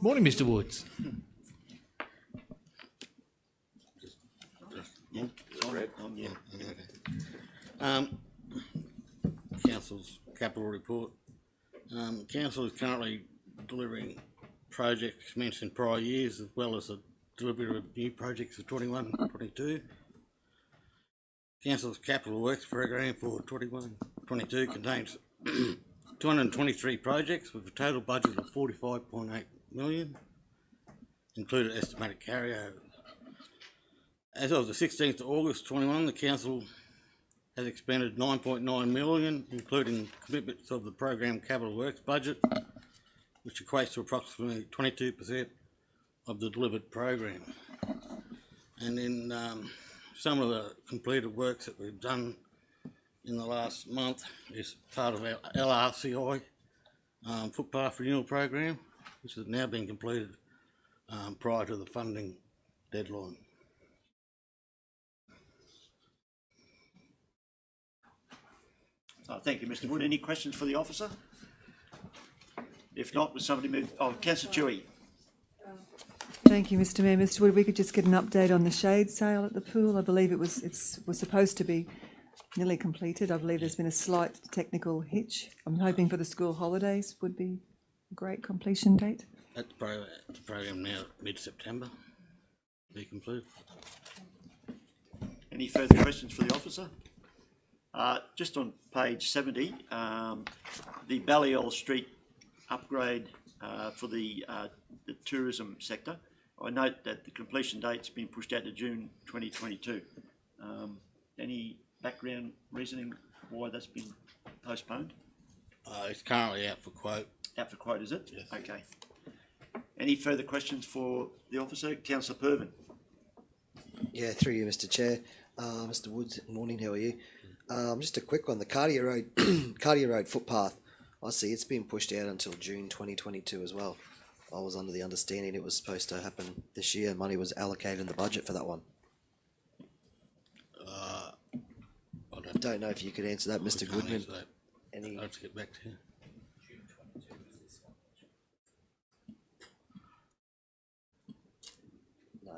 Morning, Mr. Woods. Council's capital report. Council is currently delivering projects commenced in prior years, as well as the delivery of new projects for 21-22. Council's capital works program for 21-22 contains 223 projects with a total budget of 45.8 million, including estimated carryover. As of the 16th of August 21, the Council has expended 9.9 million, including commitments of the program capital works budget, which equates to approximately 22% of the delivered program. And then some of the completed works that we've done in the last month is part of our LRCI footpath renewal program, which has now been completed prior to the funding deadline. Thank you, Mr. Wood. Any questions for the officer? If not, would somebody move? Oh, Councillor Dewey. Thank you, Mr. Mayor. Mr. Wood, we could just get an update on the shade sale at the pool. I believe it was supposed to be nearly completed. I believe there's been a slight technical hitch. I'm hoping for the school holidays would be a great completion date. That's the program now mid-September, be completed. Any further questions for the officer? Just on page 70, the Balliol Street upgrade for the tourism sector. I note that the completion date's been pushed out to June 2022. Any background reasoning why that's been postponed? It's currently out for quote. Out for quote, is it? Yes. Okay. Any further questions for the officer? Councillor Purvin. Yeah, through you, Mr. Chair. Mr. Woods, morning, how are you? Just a quick one, the Cartier Road footpath. I see it's been pushed out until June 2022 as well. I was under the understanding it was supposed to happen this year. Money was allocated in the budget for that one. I don't know if you could answer that, Mr. Goodman. I'll have to get back to you. No.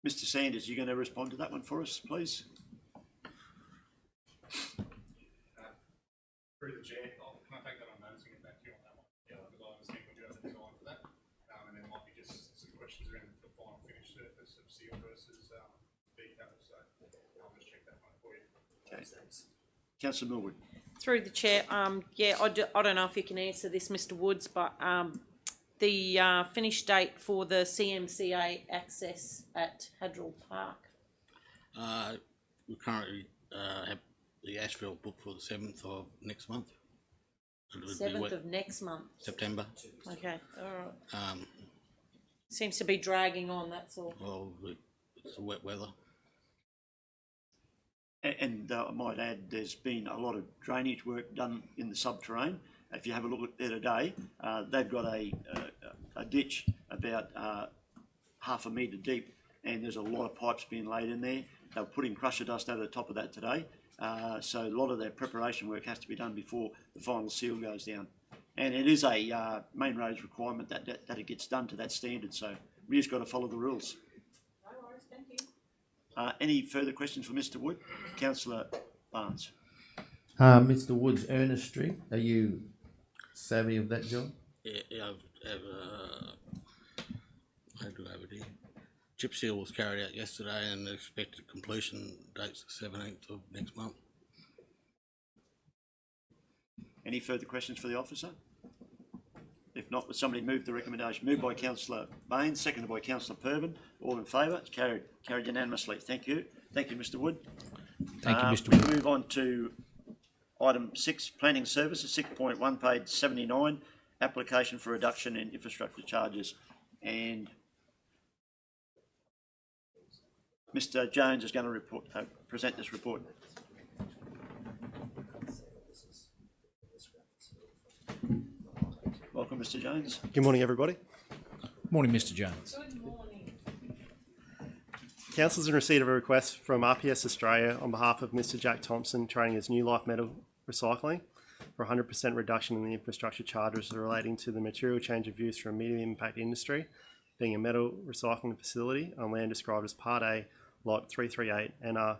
Mr. Sanders, you going to respond to that one for us, please? Through the chair, can I take that on notice and get back to you on that one? Yeah, because I understand we do have a design for that. And there might be just some questions around the final finish surface of seal versus detail. So I'll just check that one for you. Okay. Councillor Millwood. Through the chair, yeah, I don't know if you can answer this, Mr. Woods, but the finish date for the CMCA access at Hadro Park. We currently have the asphalt booked for the 7th of next month. 7th of next month. September. Okay, all right. Seems to be dragging on, that's all. Well, it's the wet weather. And I might add, there's been a lot of drainage work done in the subterranean. If you have a look at there today, they've got a ditch about half a metre deep, and there's a lot of pipes being laid in there. They're putting crusher dust over the top of that today. So a lot of their preparation work has to be done before the final seal goes down. And it is a main roads requirement that it gets done to that standard. So we just got to follow the rules. No worries, thank you. Any further questions for Mr. Wood? Councillor Barnes. Mr. Wood's Ernest Street, are you savvy of that job? Yeah, I do have it here. Chip seal was carried out yesterday and the expected completion date's the 17th of next month. Any further questions for the officer? If not, would somebody move the recommendation? Moved by Councillor Baines, seconded by Councillor Purvin. All in favour? It's carried unanimously. Thank you. Thank you, Mr. Wood. Thank you, Mr. We Wood. move on to item 6, planning services, 6.1, page 79, application for reduction in infrastructure charges. And Mr. Jones is going to present this report. Welcome, Mr. Jones. Good morning, everybody. Morning, Mr. Jones. Council's in receipt of a request from RPS Australia on behalf of Mr. Jack Thompson, trading as New Life Metal Recycling, for 100% reduction in the infrastructure charges relating to the material change of use for a medium impact industry, being a metal recycling facility on land described as Part A, Lot 338, NR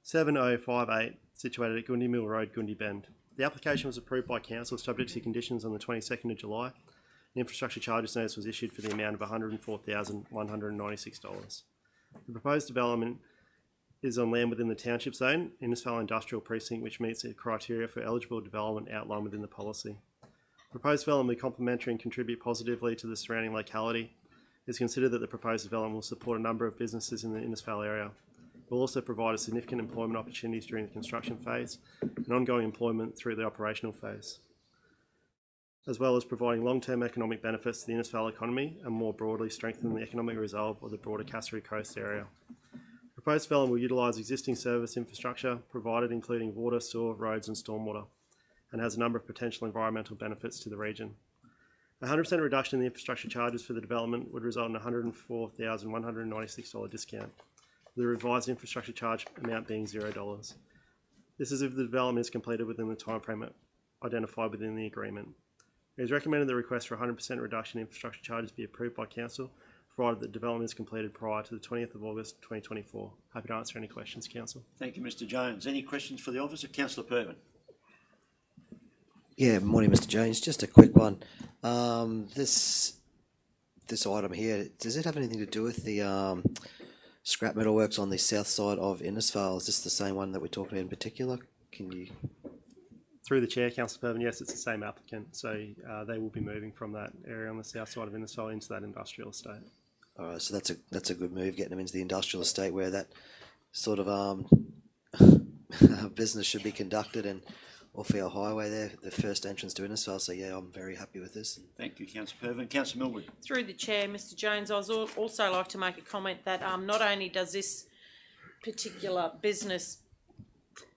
7058, situated at Gundy Mill Road, Gundy Bend. The application was approved by Council subject to conditions on the 22nd of July. An infrastructure charges notice was issued for the amount of $104,196. The proposed development is on land within the township zone, Innisfail Industrial Precinct, which meets the criteria for eligible development outlined within the policy. Proposed development will be complementary and contribute positively to the surrounding locality. It is considered that the proposed development will support a number of businesses in the Innisfail area. It will also provide a significant employment opportunities during the construction phase and ongoing employment through the operational phase, as well as providing long-term economic benefits to the Innisfail economy and more broadly strengthen the economic resolve of the broader Cassowary coast area. Proposed development will utilise existing service infrastructure provided, including water, sewer, roads and stormwater, and has a number of potential environmental benefits to the region. A 100% reduction in the infrastructure charges for the development would result in a $104,196 discount, the revised infrastructure charge amount being $0. This is if the development is completed within the timeframe identified within the agreement. It is recommended the request for 100% reduction in infrastructure charges be approved by Council, provided that development is completed prior to the 20th of August 2024. Happy to answer any questions, Council. Thank you, Mr. Jones. Any questions for the officer? Councillor Pervin. Yeah, morning, Mr. Jones. Just a quick one. This item here, does it have anything to do with the scrap metal works on the south side of Innisfail? Is this the same one that we're talking about in particular? Can you... Through the chair, Councillor Pervin, yes, it's the same applicant. So they will be moving from that area on the south side of Innisfail into that industrial estate. All right, so that's a good move, getting them into the industrial estate where that sort of business should be conducted, and off our highway there, the first entrance to Innisfail. So yeah, I'm very happy with this. Thank you, Councillor Pervin. Councillor Millwood. Through the chair, Mr. Jones, I was also like to make a comment that not only does this particular business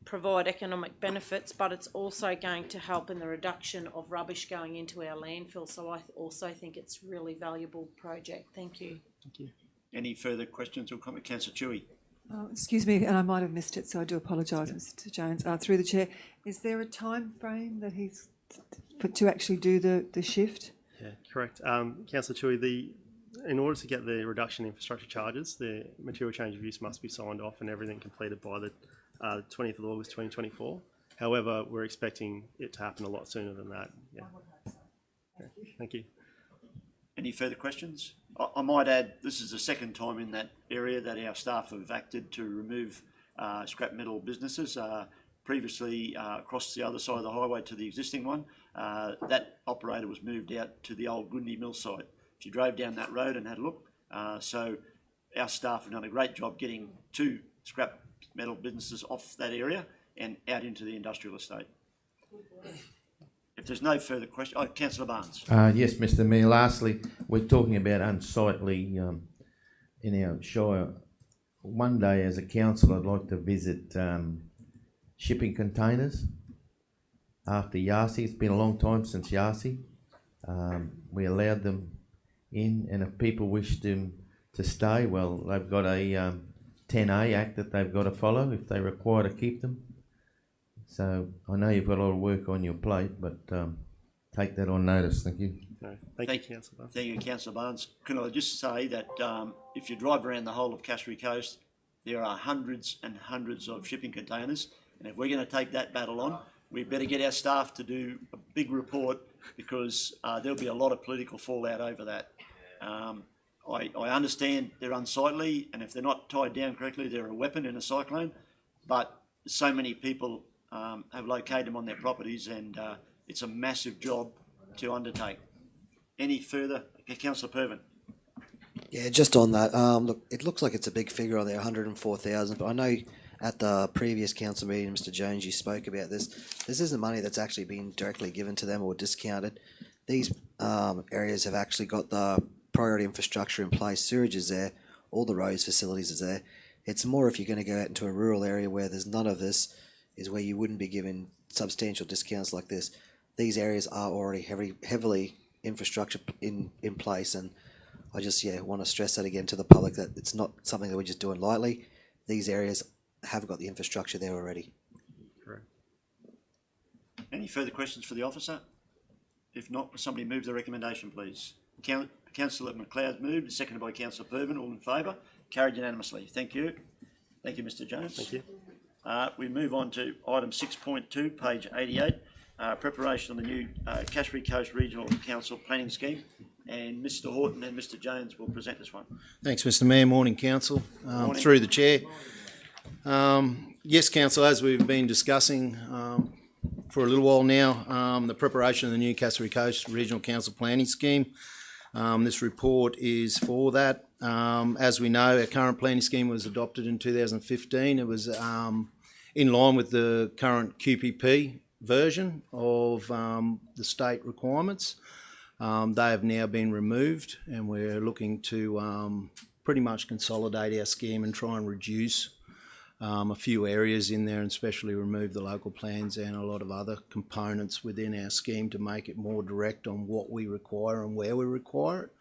provide economic benefits, but it's also going to help in the reduction of rubbish going into our landfill. So I also think it's a really valuable project. Thank you. Thank you. Any further questions or comments? Councillor Chewy. Excuse me, and I might have missed it, so I do apologise, Mr. Jones. Through the chair, is there a time frame that he's to actually do the shift? Yeah, correct. Councillor Chewy, in order to get the reduction in infrastructure charges, the material change of use must be signed off and everything completed by the 20th of August 2024. However, we're expecting it to happen a lot sooner than that. Yeah. Thank you. Any further questions? I might add, this is the second time in that area that our staff have acted to remove scrap metal businesses. Previously, across the other side of the highway to the existing one, that operator was moved out to the old Gundy Mill site. If you drove down that road and had a look, so our staff have done a great job getting 2 scrap metal businesses off that area and out into the industrial estate. If there's no further question, Councillor Barnes. Yes, Mr. Mayor. Lastly, we're talking about unsightly in our shire. One day, as a council, I'd like to visit shipping containers after Yasi. It's been a long time since Yasi. We allowed them in, and if people wish them to stay, well, they've got a 10A Act that they've got to follow if they require to keep them. So I know you've got a lot of work on your plate, but take that on notice. Thank you. No, thank you, Councillor Barnes. Thank you, Councillor Barnes. Can I just say that if you drive around the whole of Cassowary Coast, there are hundreds and hundreds of shipping containers, and if we're going to take that battle on, we better get our staff to do a big report, because there'll be a lot of political fallout over that. I understand they're unsightly, and if they're not tied down correctly, they're a weapon in a cyclone, but so many people have located them on their properties, and it's a massive job to undertake. Any further? Councillor Pervin. Yeah, just on that, look, it looks like it's a big figure on there, 104,000, but I know At the previous council meeting, Mr. Jones, you spoke about this. This isn't money that's actually been directly given to them or discounted. These areas have actually got the priority infrastructure in place. Sewerage is there, all the roads, facilities is there. It's more if you're going to go out into a rural area where there's none of this, is where you wouldn't be given substantial discounts like this. These areas are already heavily infrastructure in place, and I just want to stress that again to the public that it's not something that we're just doing lightly. These areas have got the infrastructure there already. Correct. Any further questions for the officer? If not, will somebody move the recommendation, please? Councillor McLeod moved, seconded by Councillor Pervin. All in favour? Carried unanimously. Thank you. Thank you, Mr. Jones. Thank you. We move on to item 6.2, page 88, preparation of the new Cassowary Coast Regional Council Planning Scheme. And Mr. Horton and Mr. Jones will present this one. Thanks, Mr. Mayor. Morning, Council. Morning. Through the Chair. Yes, Council, as we've been discussing for a little while now, the preparation of the new Cassowary Coast Regional Council Planning Scheme. This report is for that. As we know, our current planning scheme was adopted in 2015. It was in line with the current QPP version of the state requirements. They have now been removed, and we're looking to pretty much consolidate our scheme and try and reduce a few areas in there, and especially remove the local plans and a lot of other components within our scheme to make it more direct on what we require and where we require it.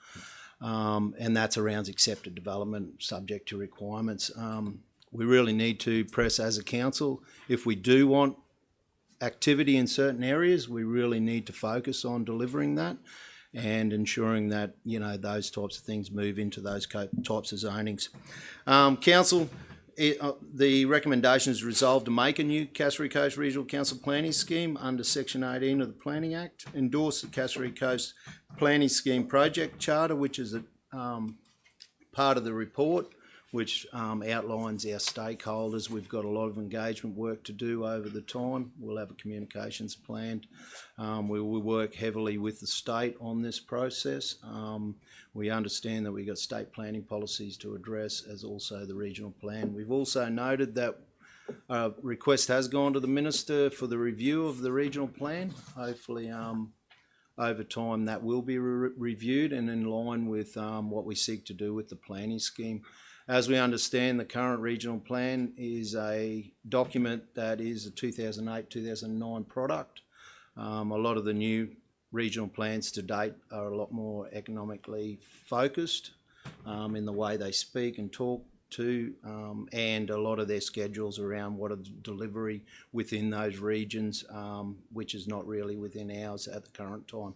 And that's around accepted development subject to requirements. We really need to press as a council. If we do want activity in certain areas, we really need to focus on delivering that and ensuring that, you know, those types of things move into those types of zonings. Council, the recommendation is resolved to make a new Cassowary Coast Regional Council Planning Scheme under Section 18 of the Planning Act, endorse the Cassowary Coast Planning Scheme Project Charter, which is a part of the report, which outlines our stakeholders. We've got a lot of engagement work to do over the time. We'll have a communications plan. We will work heavily with the state on this process. We understand that we've got state planning policies to address, as also the regional plan. We've also noted that a request has gone to the Minister for the review of the regional plan. Hopefully over time that will be reviewed and in line with what we seek to do with the planning scheme. As we understand, the current regional plan is a document that is a 2008-2009 product. A lot of the new regional plans to date are a lot more economically focused in the way they speak and talk to, and a lot of their schedules around what is delivery within those regions, which is not really within ours at the current time.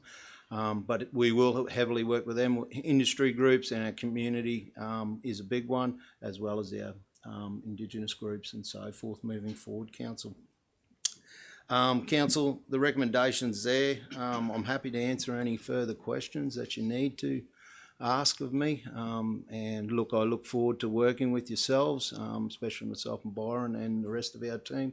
But we will heavily work with them. Industry groups and our community is a big one, as well as our Indigenous groups and so forth moving forward, Council. Council, the recommendations there. I'm happy to answer any further questions that you need to ask of me. And look, I look forward to working with yourselves, especially myself and Byron and the rest of our team,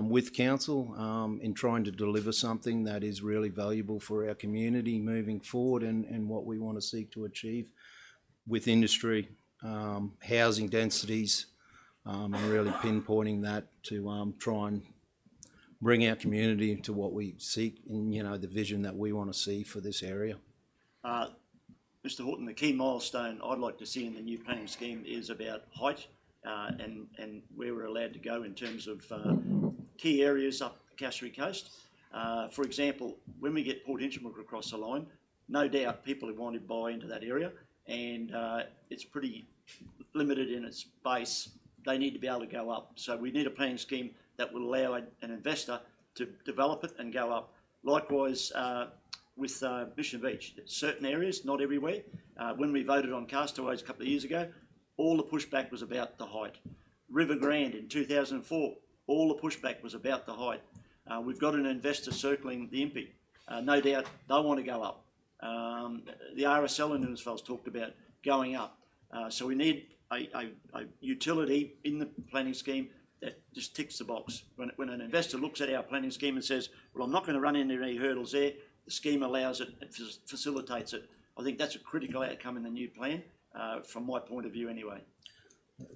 with Council in trying to deliver something that is really valuable for our community moving forward and what we want to seek to achieve with industry, housing densities, and really pinpointing that to try and bring our community to what we seek and, you know, the vision that we want to see for this area. Mr. Horton, the key milestone I'd like to see in the new planning scheme is about height and where we're allowed to go in terms of key areas up the Cassowary Coast. For example, when we get Port Inchbrook across the line, no doubt people who want to buy into that area, and it's pretty limited in its base. They need to be able to go up. So we need a planning scheme that will allow an investor to develop it and go up. Likewise, with Mission Beach, certain areas, not everywhere. When we voted on Castaways a couple of years ago, all the pushback was about the height. River Grand in 2004, all the pushback was about the height. We've got an investor circling the Impey. No doubt they want to go up. The RSL in Newcastle talked about going up. So we need a utility in the planning scheme that just ticks the box. When an investor looks at our planning scheme and says, well, I'm not going to run into any hurdles there, the scheme allows it, it facilitates it. I think that's a critical outcome in the new plan, from my point of view anyway.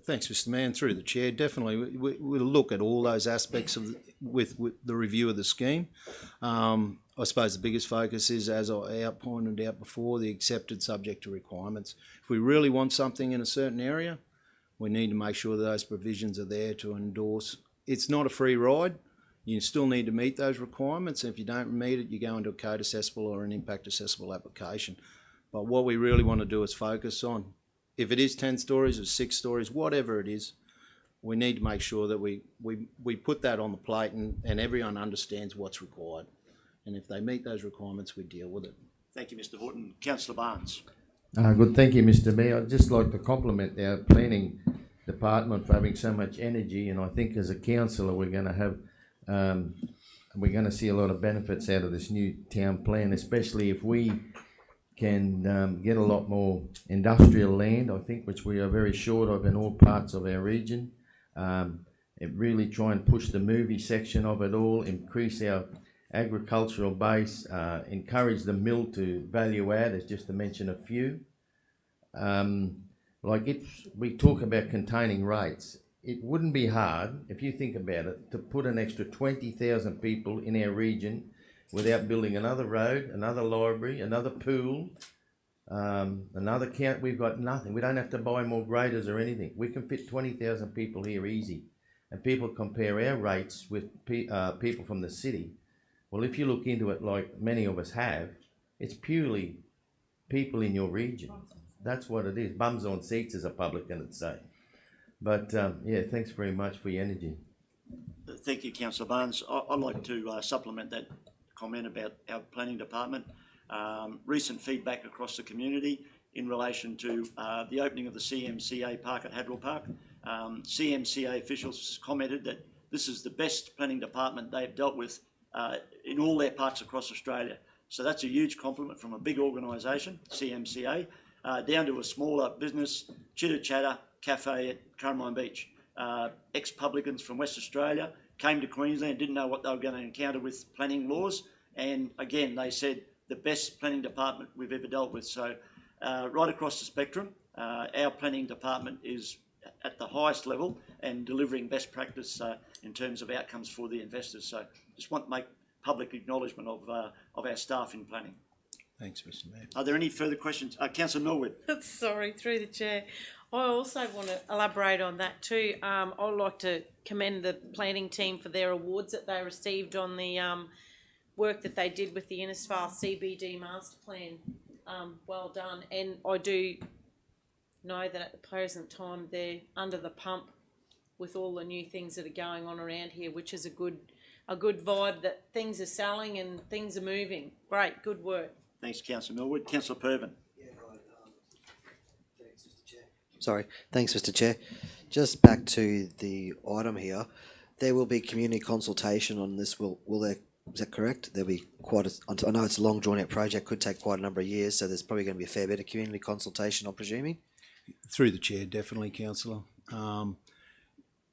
Thanks, Mr. Mayor. Through the chair, definitely we'll look at all those aspects of with the review of the scheme. I suppose the biggest focus is, as I pointed out before, the accepted subject to requirements. If we really want something in a certain area, we need to make sure that those provisions are there to endorse. It's not a free ride. You still need to meet those requirements. And if you don't meet it, you go into a code accessible or an impact accessible application. But what we really want to do is focus on, if it is 10 stories or 6 stories, whatever it is, we need to make sure that we put that on the plate and everyone understands what's required. And if they meet those requirements, we deal with it. Thank you, Mr Horton. Councillor Barnes. Good, thank you, Mr. Mayor. I'd just like to compliment our planning department for having so much energy, and I think as a councillor we're going to have, we're going to see a lot of benefits out of this new town plan, especially if we can get a lot more industrial land, I think, which we are very short of in all parts of our region. It really try and push the movie section of it all, increase our agricultural base, encourage the mill to value add, as just to mention a few. We talk about containing rates. It wouldn't be hard, if you think about it, to put an extra 20,000 people in our region without building another road, another library, another pool, another count. We've got nothing. We don't have to buy more graders or anything. We can fit 20,000 people here easy. And people compare our rates with people from the city. Well, if you look into it like many of us have, it's purely people in your region. That's what it is. Bums on seats, as a publican would say. But yeah, thanks very much for your energy. Thank you, Councillor Barnes. I'd like to supplement that comment about our planning department. Recent feedback across the community in relation to the opening of the Cmca park at Hadro Park. Cmca officials commented that this is the best planning department they've dealt with in all their parks across Australia. So that's a huge compliment from a big organisation, CMCA, down to a smaller business, Chitter Chatter Cafe at Currambine Beach. Ex-publicans from West Australia came to Queensland, didn't know what they were going to encounter with planning laws, and again, they said the best planning department we've ever dealt with. So right across the spectrum, our planning department is at the highest level and delivering best practice in terms of outcomes for the investors. So just want to make public acknowledgement of our staff in planning. Thanks, Mr. Mayor. Are there any further questions? Councillor Norwood. Sorry, through the chair. I also want to elaborate on that too. I'd like to commend the planning team for their awards that they received on the work that they did with the Innisfail CBD master plan. Well done. And I do know that at the present time they're under the pump with all the new things that are going on around here, which is a good vibe that things are selling and things are moving. Great, good work. Thanks, Councillor Millwood. Councillor Pervin. Sorry, thanks, Mr. Chair. Just back to the item here, there will be community consultation on this. Will there? Is that correct? There'll be quite I know it's a long drawn out project, could take quite a number of years, so there's probably going to be a fair bit of community consultation, I'm presuming. Through the chair, definitely, councillor.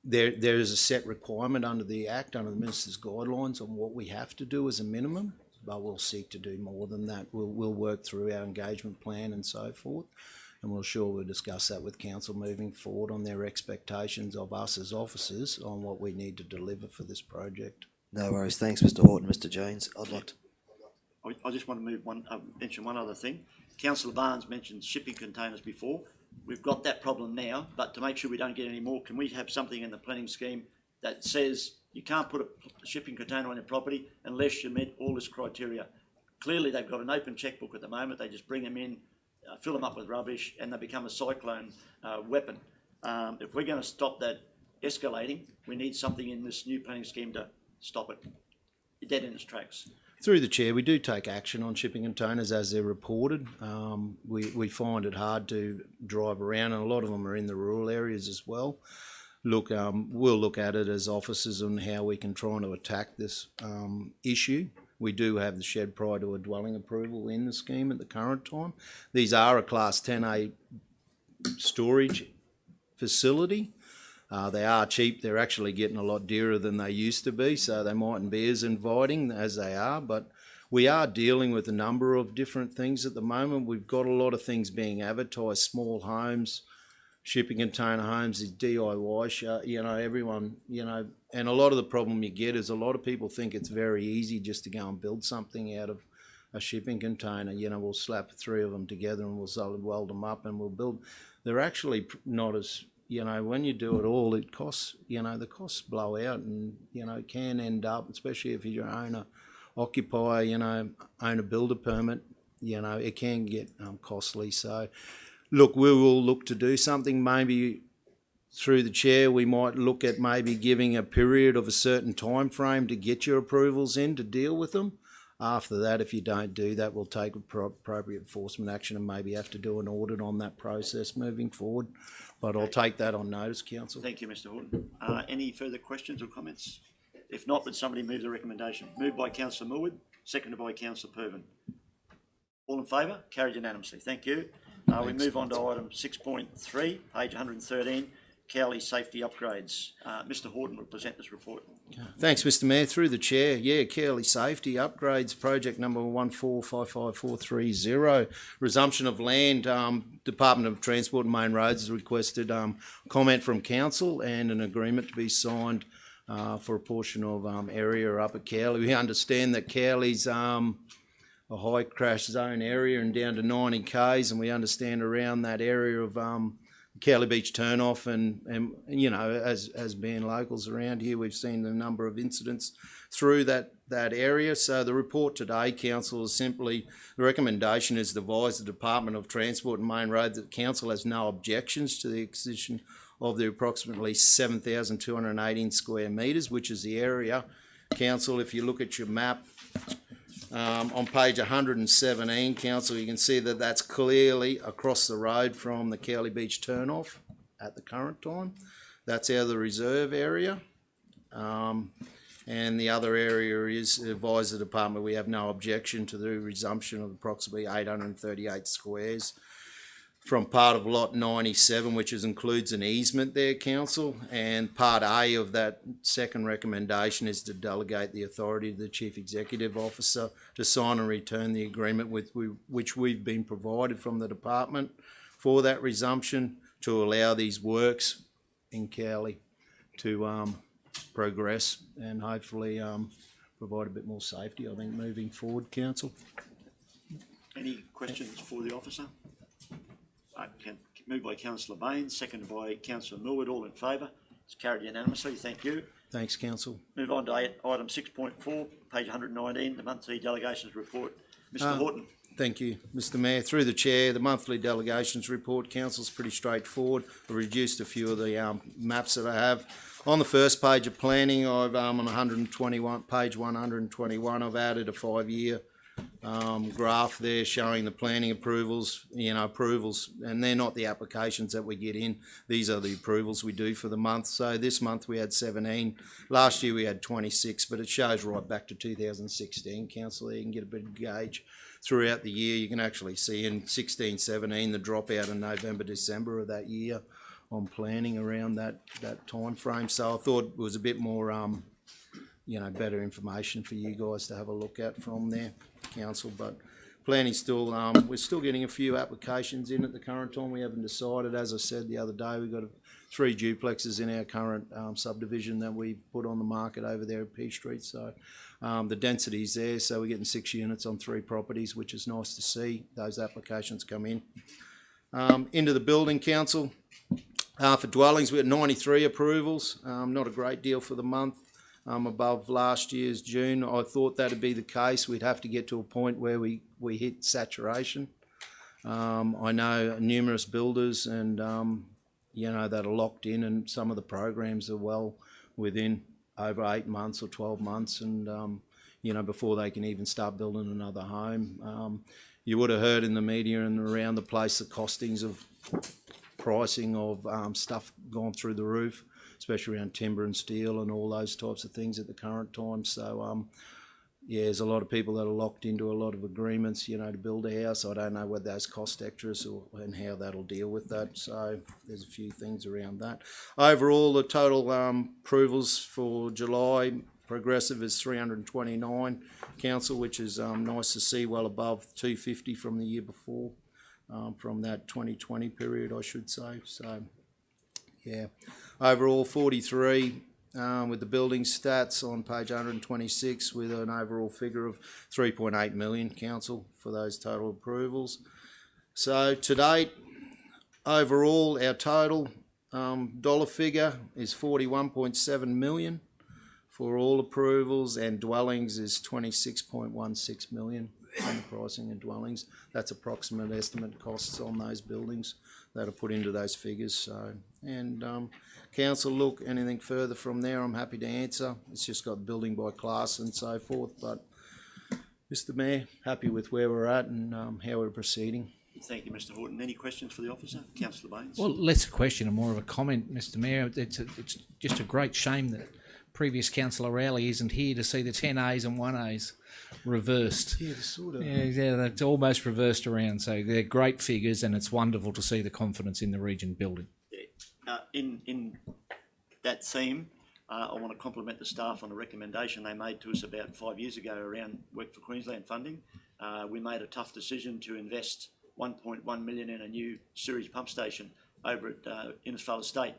There is a set requirement under the Act, under the Minister's guidelines on what we have to do as a minimum, but we'll seek to do more than that. We'll work through our engagement plan and so forth, and we'll discuss that with council moving forward on their expectations of us as officers on what we need to deliver for this project. No worries. Thanks, Mr. Horton. Mr. Jones, I just want to mention one other thing. Councillor Barnes mentioned shipping containers before. We've got that problem now, but to make sure we don't get any more, can we have something in the planning scheme that says you can't put a shipping container on your property unless you meet all this criteria? Clearly, they've got an open checkbook at the moment. They just bring them in, fill them up with rubbish, and they become a cyclone weapon. If we're going to stop that escalating, we need something in this new planning scheme to stop it. You're dead in its tracks. Through the chair, we do take action on shipping containers as they're reported. We find it hard to drive around, and a lot of them are in the rural areas as well. Look, we'll look at it as officers on how we can try to attack this issue. We do have the shed prior to a dwelling approval in the scheme at the current time. These are a Class 10A storage facility. They are cheap. They're actually getting a lot dearer than they used to be, so they mightn't be as inviting as they are, but we are dealing with a number of different things at the moment. We've got a lot of things being advertised, small homes, shipping container homes is DIY. Everyone, and a lot of the problem you get is a lot of people think it's very easy just to go and build something out of a shipping container. We'll slap 3 of them together and we'll solid weld them up and we'll build. They're actually not as, when you do it all, it costs, the costs blow out, and, it can end up, especially if you're owner occupier, own a builder permit, it can get costly. So look, we will look to do something. Maybe through the chair, we might look at maybe giving a period of a certain time frame to get your approvals in to deal with them. After that, if you don't do that, we'll take appropriate enforcement action and maybe have to do an audit on that process moving forward. But I'll take that on notice, Council. Thank you, Mr Horton. Any further questions or comments? If not, would somebody move the recommendation? Moved by Councillor Millwood, seconded by Councillor Pervin. All in favour? Carried unanimously. Thank you. We move on to item 6.3, page 113, Cowley safety upgrades. Mr Horton will present this report. Thanks, Mr Mayor. Through the chair, Cowley safety upgrades, project number 1455430. Resumption of land. Department of Transport and Main Roads has requested comment from council and an agreement to be signed for a portion of area up at Cowley. We understand that Cowley's a high crash zone area and down to 90 k's, and we understand around that area of Cowley Beach turnoff, and as being locals around here, we've seen a number of incidents through that area. So the report today, council, is simply the recommendation is to advise the Department of Transport and Main Roads that council has no objections to the acquisition of the approximately 7,218 square metres, which is the area. Council, if you look at your map, on page 117, council, you can see that that's clearly across the road from the Cowley Beach turnoff at the current time. That's out of the reserve area. And the other area is advise the department we have no objection to the resumption of approximately 838 squares from part of lot 97, which includes an easement there, council. And part A of that second recommendation is to delegate the authority to the Chief Executive Officer to sign and return the agreement which we've been provided from the department for that resumption to allow these works in Cowley to progress and hopefully provide a bit more safety, I think, moving forward, council. Any questions for the officer? Moved by Councillor Baines, seconded by Councillor Millwood. All in favour? It's carried unanimously. Thank you. Thanks, council. Move on to item 6.4, page 119, the monthly delegations report. Mr Horton. Thank you, Mr Mayor. Through the chair, the monthly delegations report, council's pretty straightforward. I've reduced a few of the maps that I have. On the first page of planning, I've on 121, page 121, I've added a 5-year graph there showing the planning approvals, and they're not the applications that we get in. These are the approvals we do for the month. So this month we had 17. Last year we had 26, but it shows right back to 2016, council. You can get a bit of gauge throughout the year. You can actually see in 16, 17 the dropout in November, December of that year on planning around that time frame. So I thought it was a bit more better information for you guys to have a look at from there, council. But planning still, we're still getting a few applications in at the current time. We haven't decided. As I said the other day, we've got 3 duplexes in our current subdivision that we've put on the market over there at P Street. So the density's there, so we're getting 6 units on 3 properties, which is nice to see those applications come in. Into the building, council. For dwellings, we had 93 approvals. Not a great deal for the month. Above last year's June. I thought that'd be the case. We'd have to get to a point where we hit saturation. I know numerous builders and that are locked in, and some of the programs are well within over 8 months or 12 months, and before they can even start building another home. You would have heard in the media and around the place the costings of pricing of stuff gone through the roof, especially around timber and steel and all those types of things at the current time. So, there's a lot of people that are locked into a lot of agreements, to build a house. I don't know whether that's cost extras and how that'll deal with that. So there's a few things around that. Overall, the total approvals for July progressive is 329, council, which is nice to see, well above 250 from the year before. from that 2020 period, I should say. So, yeah, overall 43 with the building stats on page 126 with an overall figure of 3.8 million, council, for those total approvals. So to date, overall, our total dollar figure is 41.7 million for all approvals, and dwellings is 26.16 million on the pricing and dwellings. That's approximate estimate costs on those buildings that are put into those figures. So, and council, look, anything further from there, I'm happy to answer. It's just got building by class and so forth. But Mr. Mayor, happy with where we're at and how we're proceeding. Thank you, Mr. Horton. Any questions for the officer? Councillor Baines. Well, less a question and more of a comment, Mr. Mayor. It's just a great shame that previous Councillor Rowley isn't here to see the 10As and 1As reversed. Yeah, sort of. Yeah, that's almost reversed around. So they're great figures, and it's wonderful to see the confidence in the region building. In that theme, I want to compliment the staff on a recommendation they made to us about 5 years ago around Work for Queensland funding. We made a tough decision to invest 1.1 million in a new sewage pump station over at Innisfail Estate.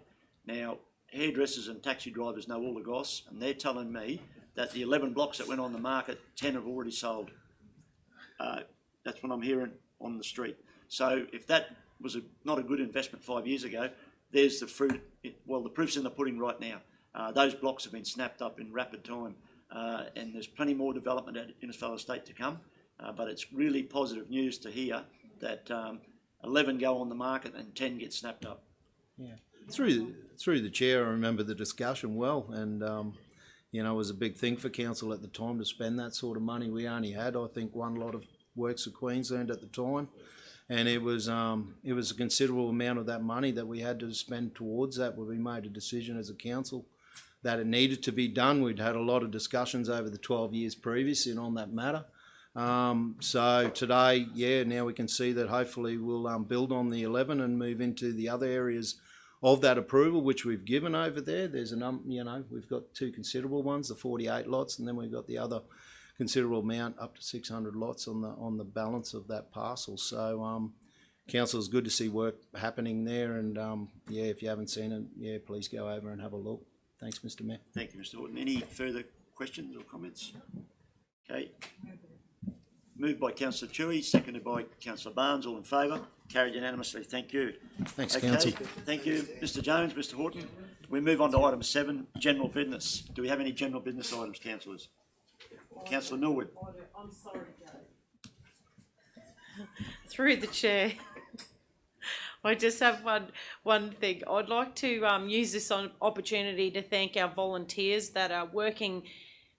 Now, hairdressers and taxi drivers know all the goss, and they're telling me that the 11 blocks that went on the market, 10 have already sold. That's what I'm hearing on the street. So if that was not a good investment 5 years ago, there's the fruit. Well, the proof's in the pudding right now. Those blocks have been snapped up in rapid time, and there's plenty more development at Innisfail Estate to come. But it's really positive news to hear that 11 go on the market and 10 get snapped up. Yeah, through the chair, I remember the discussion well, and you know, it was a big thing for council at the time to spend that sort of money. We only had, I think, one lot of Works of Queensland at the time, and it was a considerable amount of that money that we had to spend towards that. Where we made a decision as a council that it needed to be done. We'd had a lot of discussions over the 12 years previous on that matter. So today, yeah, now we can see that hopefully we'll build on the 11 and move into the other areas of that approval, which we've given over there. There's we've got two considerable ones, the 48 lots, and then we've got the other considerable amount, up to 600 lots on the balance of that parcel. So, council, is good to see work happening there, and yeah, if you haven't seen it, yeah, please go over and have a look. Thanks, Mr. Mayor. Thank you, Mr. Horton. Any further questions or comments? Okay. Moved by Councillor Chewy, seconded by Councillor Barnes. All in favour? Carried unanimously. Thank you. Thanks, Council. Thank you, Mr. Jones, Mr. Horton. We move on to item 7, general business. Do we have any general business items, councillors? Councillor Norwood. I'm sorry, Joe. Through the chair, I just have one thing. I'd like to use this opportunity to thank our volunteers that are working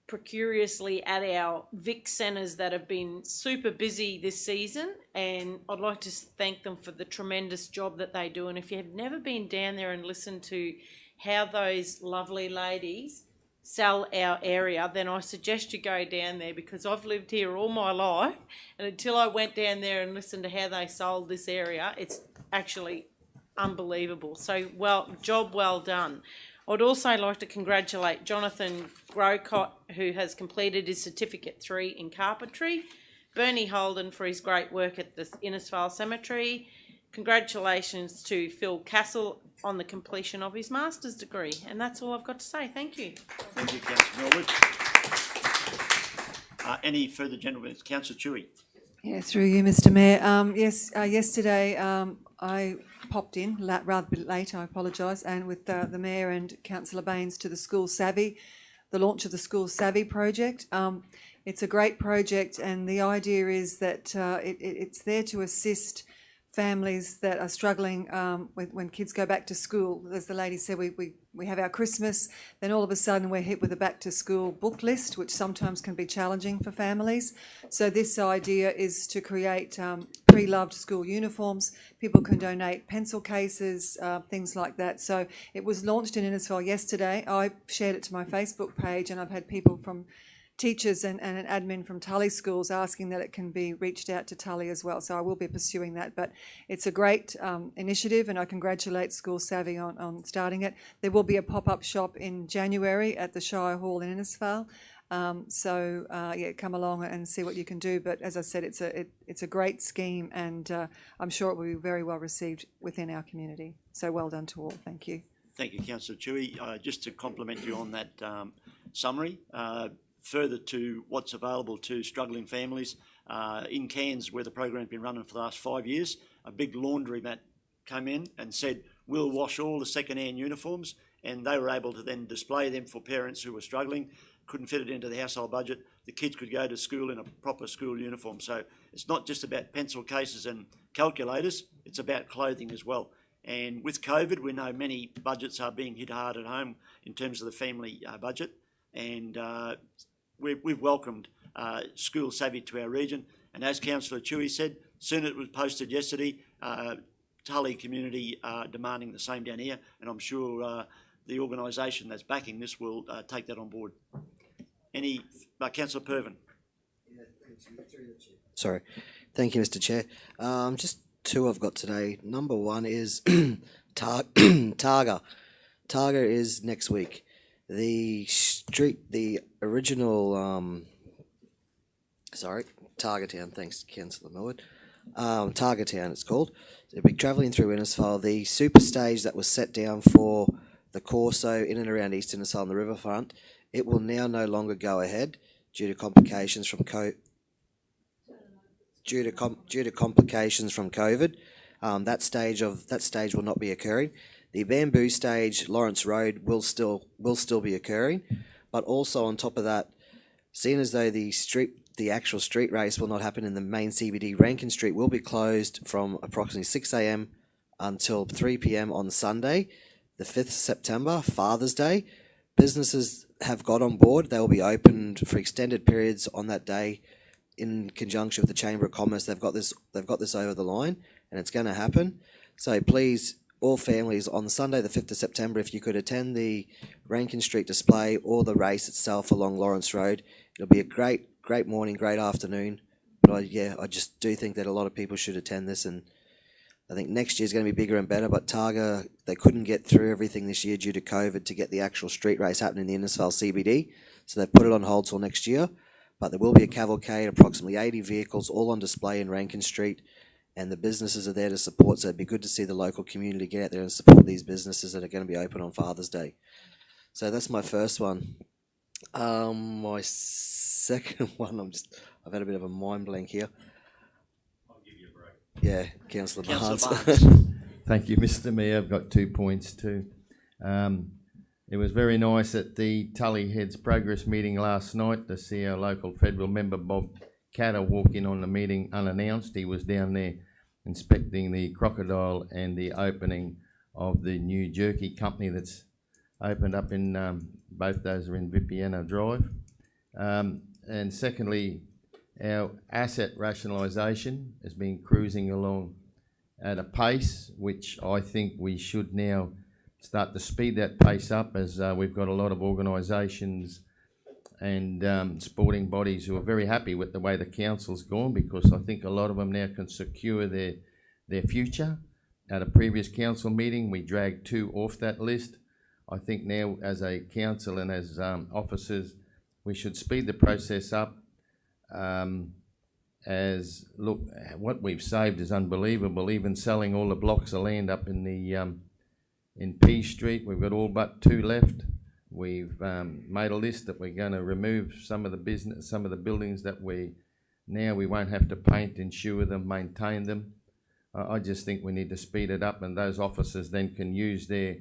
precariously at our Vic centres that have been super busy this season, and I'd like to thank them for the tremendous job that they do. And if you have never been down there and listened to how those lovely ladies sell our area, then I suggest you go down there, because I've lived here all my life, and until I went down there and listened to how they sold this area, it's actually unbelievable. So job well done. I'd also like to congratulate Jonathan Grocott, who has completed his Certificate 3 in carpentry, Bernie Holden for his great work at the Innisfail Cemetery. Congratulations to Phil Castle on the completion of his master's degree. And that's all I've got to say. Thank you. Thank you, Councillor Norwood. Any further general business? Councillor Chewy. Yeah, through you, Mr. Mayor. Yes, yesterday I popped in rather a bit late, I apologise, and with the Mayor and Councillor Baines to the School Savvy, the launch of the School Savvy project. It's a great project, and the idea is that it's there to assist families that are struggling when kids go back to school. As the lady said, we have our Christmas, then all of a sudden we're hit with a back to school book list, which sometimes can be challenging for families. So this idea is to create pre-loved school uniforms. People can donate pencil cases, things like that. So it was launched in Innisfail yesterday. I shared it to my Facebook page, and I've had people from teachers and an admin from Tully schools asking that it can be reached out to Tully as well. So I will be pursuing that. But it's a great initiative, and I congratulate School Savvy on starting it. There will be a pop-up shop in January at the Shire Hall in Innisfail. Come along and see what you can do. But as I said, it's a great scheme, and I'm sure it will be very well received within our community. So well done to all. Thank you. Thank you, Councillor Chewy. Just to compliment you on that summary, further to what's available to struggling families, in Cairns, where the program's been running for the last 5 years, a big laundromat came in and said, we'll wash all the second-hand uniforms, and they were able to then display them for parents who were struggling, couldn't fit it into the household budget. The kids could go to school in a proper school uniform. So it's not just about pencil cases and calculators, it's about clothing as well. And with COVID, we know many budgets are being hit hard at home in terms of the family budget. And we've welcomed School Savvy to our region. And as Councillor Chewy said, soon it was posted yesterday, Tully community are demanding the same down here. And I'm sure the organisation that's backing this will take that on board. Councillor Pervin. Sorry. Thank you, Mr. Chair. Just two I've got today. Number one is Targa. Targa is next week. The original, Targa Town, thanks, Councillor Millward. Targa Town, it's called. They'll be travelling through Innisfail. The super stage that was set down for the Corso in and around East Innisfail on the riverfront, it will now no longer go ahead due to complications from COVID. That stage will not be occurring. The bamboo stage, Lawrence Road, will still be occurring, but also on top of that, seeing as though the actual street race will not happen in the main CBD, Rankin Street will be closed from approximately 6 a.m. until 3 p.m. on Sunday, the 5th of September, Father's Day. Businesses have got on board. They will be opened for extended periods on that day in conjunction with the Chamber of Commerce. They've got this over the line, and it's going to happen. So please, all families, on Sunday the 5th of September, if you could attend the Rankin Street display or the race itself along Lawrence Road, it'll be a great morning, great afternoon. But I just do think that a lot of people should attend this, and I think next year's going to be bigger and better. But Targa, they couldn't get through everything this year due to COVID to get the actual street race happening in the Innisfail CBD, so they've put it on hold till next year. But there will be a cavalcade, approximately 80 vehicles, all on display in Rankin Street, and the businesses are there to support. So it'd be good to see the local community get out there and support these businesses that are going to be open on Father's Day. So that's my first one. My second one, I've had a bit of a mind blank here. I'll give you a break. Yeah, Councillor Barnes. Thank you, Mr. Mayor. I've got 2 points too. It was very nice at the Tully Heads Progress meeting last night to see our local federal member Bob Catter walk in on the meeting unannounced. He was down there inspecting the crocodile and the opening of the new jerky company that's opened up in, both those are in Vipiana Drive. And secondly, our asset rationalisation has been cruising along at a pace which I think we should now start to speed that pace up, as we've got a lot of organisations and sporting bodies who are very happy with the way the council's gone, because I think a lot of them now can secure their future. At a previous council meeting, we dragged 2 off that list. I think now, as a council and as officers, we should speed the process up. As look, what we've saved is unbelievable. Even selling all the blocks of land up in the in P Street, we've got all but 2 left. We've made a list that we're going to remove some of the buildings that we won't have to paint, insure them, maintain them. I just think we need to speed it up, and those officers then can use their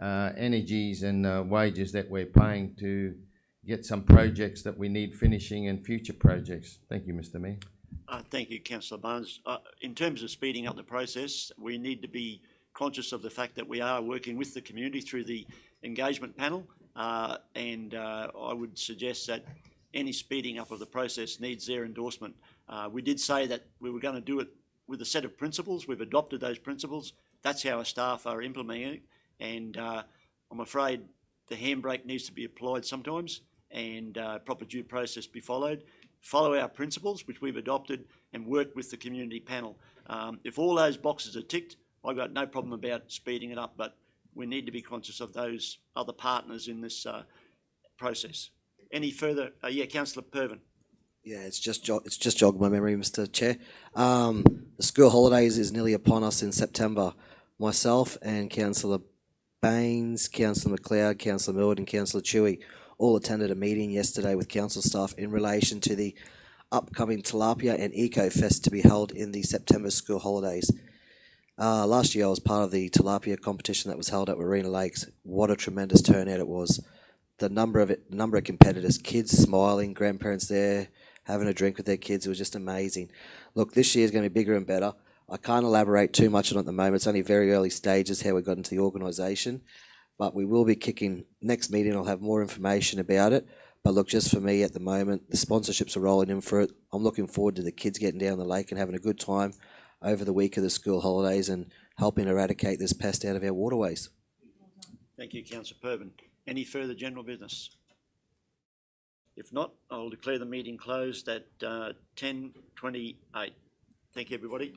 energies and wages that we're paying to get some projects that we need finishing and future projects. Thank you, Mr. Mayor. Thank you, Councillor Barnes. In terms of speeding up the process, we need to be conscious of the fact that we are working with the community through the engagement panel, and I would suggest that any speeding up of the process needs their endorsement. We did say that we were going to do it with a set of principles. We've adopted those principles. That's how our staff are implementing it, and I'm afraid the handbrake needs to be applied sometimes, and proper due process be followed. Follow our principles, which we've adopted, and work with the community panel. If all those boxes are ticked, I've got no problem about speeding it up, but we need to be conscious of those other partners in this process. Any further, councillor Pervin. Yeah, it's just jogged my memory, Mr. Chair. The school holidays is nearly upon us in September. Myself and Councillor Baines, Councillor McLeod, Councillor Millwood and Councillor Chewy all attended a meeting yesterday with council staff in relation to the upcoming Tilapia and Eco Fest to be held in the September school holidays. Last year I was part of the Tilapia competition that was held at Warina Lakes. What a tremendous turnout it was. The number of competitors, kids smiling, grandparents there, having a drink with their kids, it was just amazing. Look, this year is going to be bigger and better. I can't elaborate too much on it at the moment. It's only very early stages how we got into the organisation, but we will be kicking next meeting. I'll have more information about it. But look, just for me at the moment, the sponsorships are rolling in for it. I'm looking forward to the kids getting down the lake and having a good time over the week of the school holidays and helping eradicate this pest out of our waterways. Thank you, councillor Pervin. Any further general business? If not, I'll declare the meeting closed at 10:28. Thank you, everybody.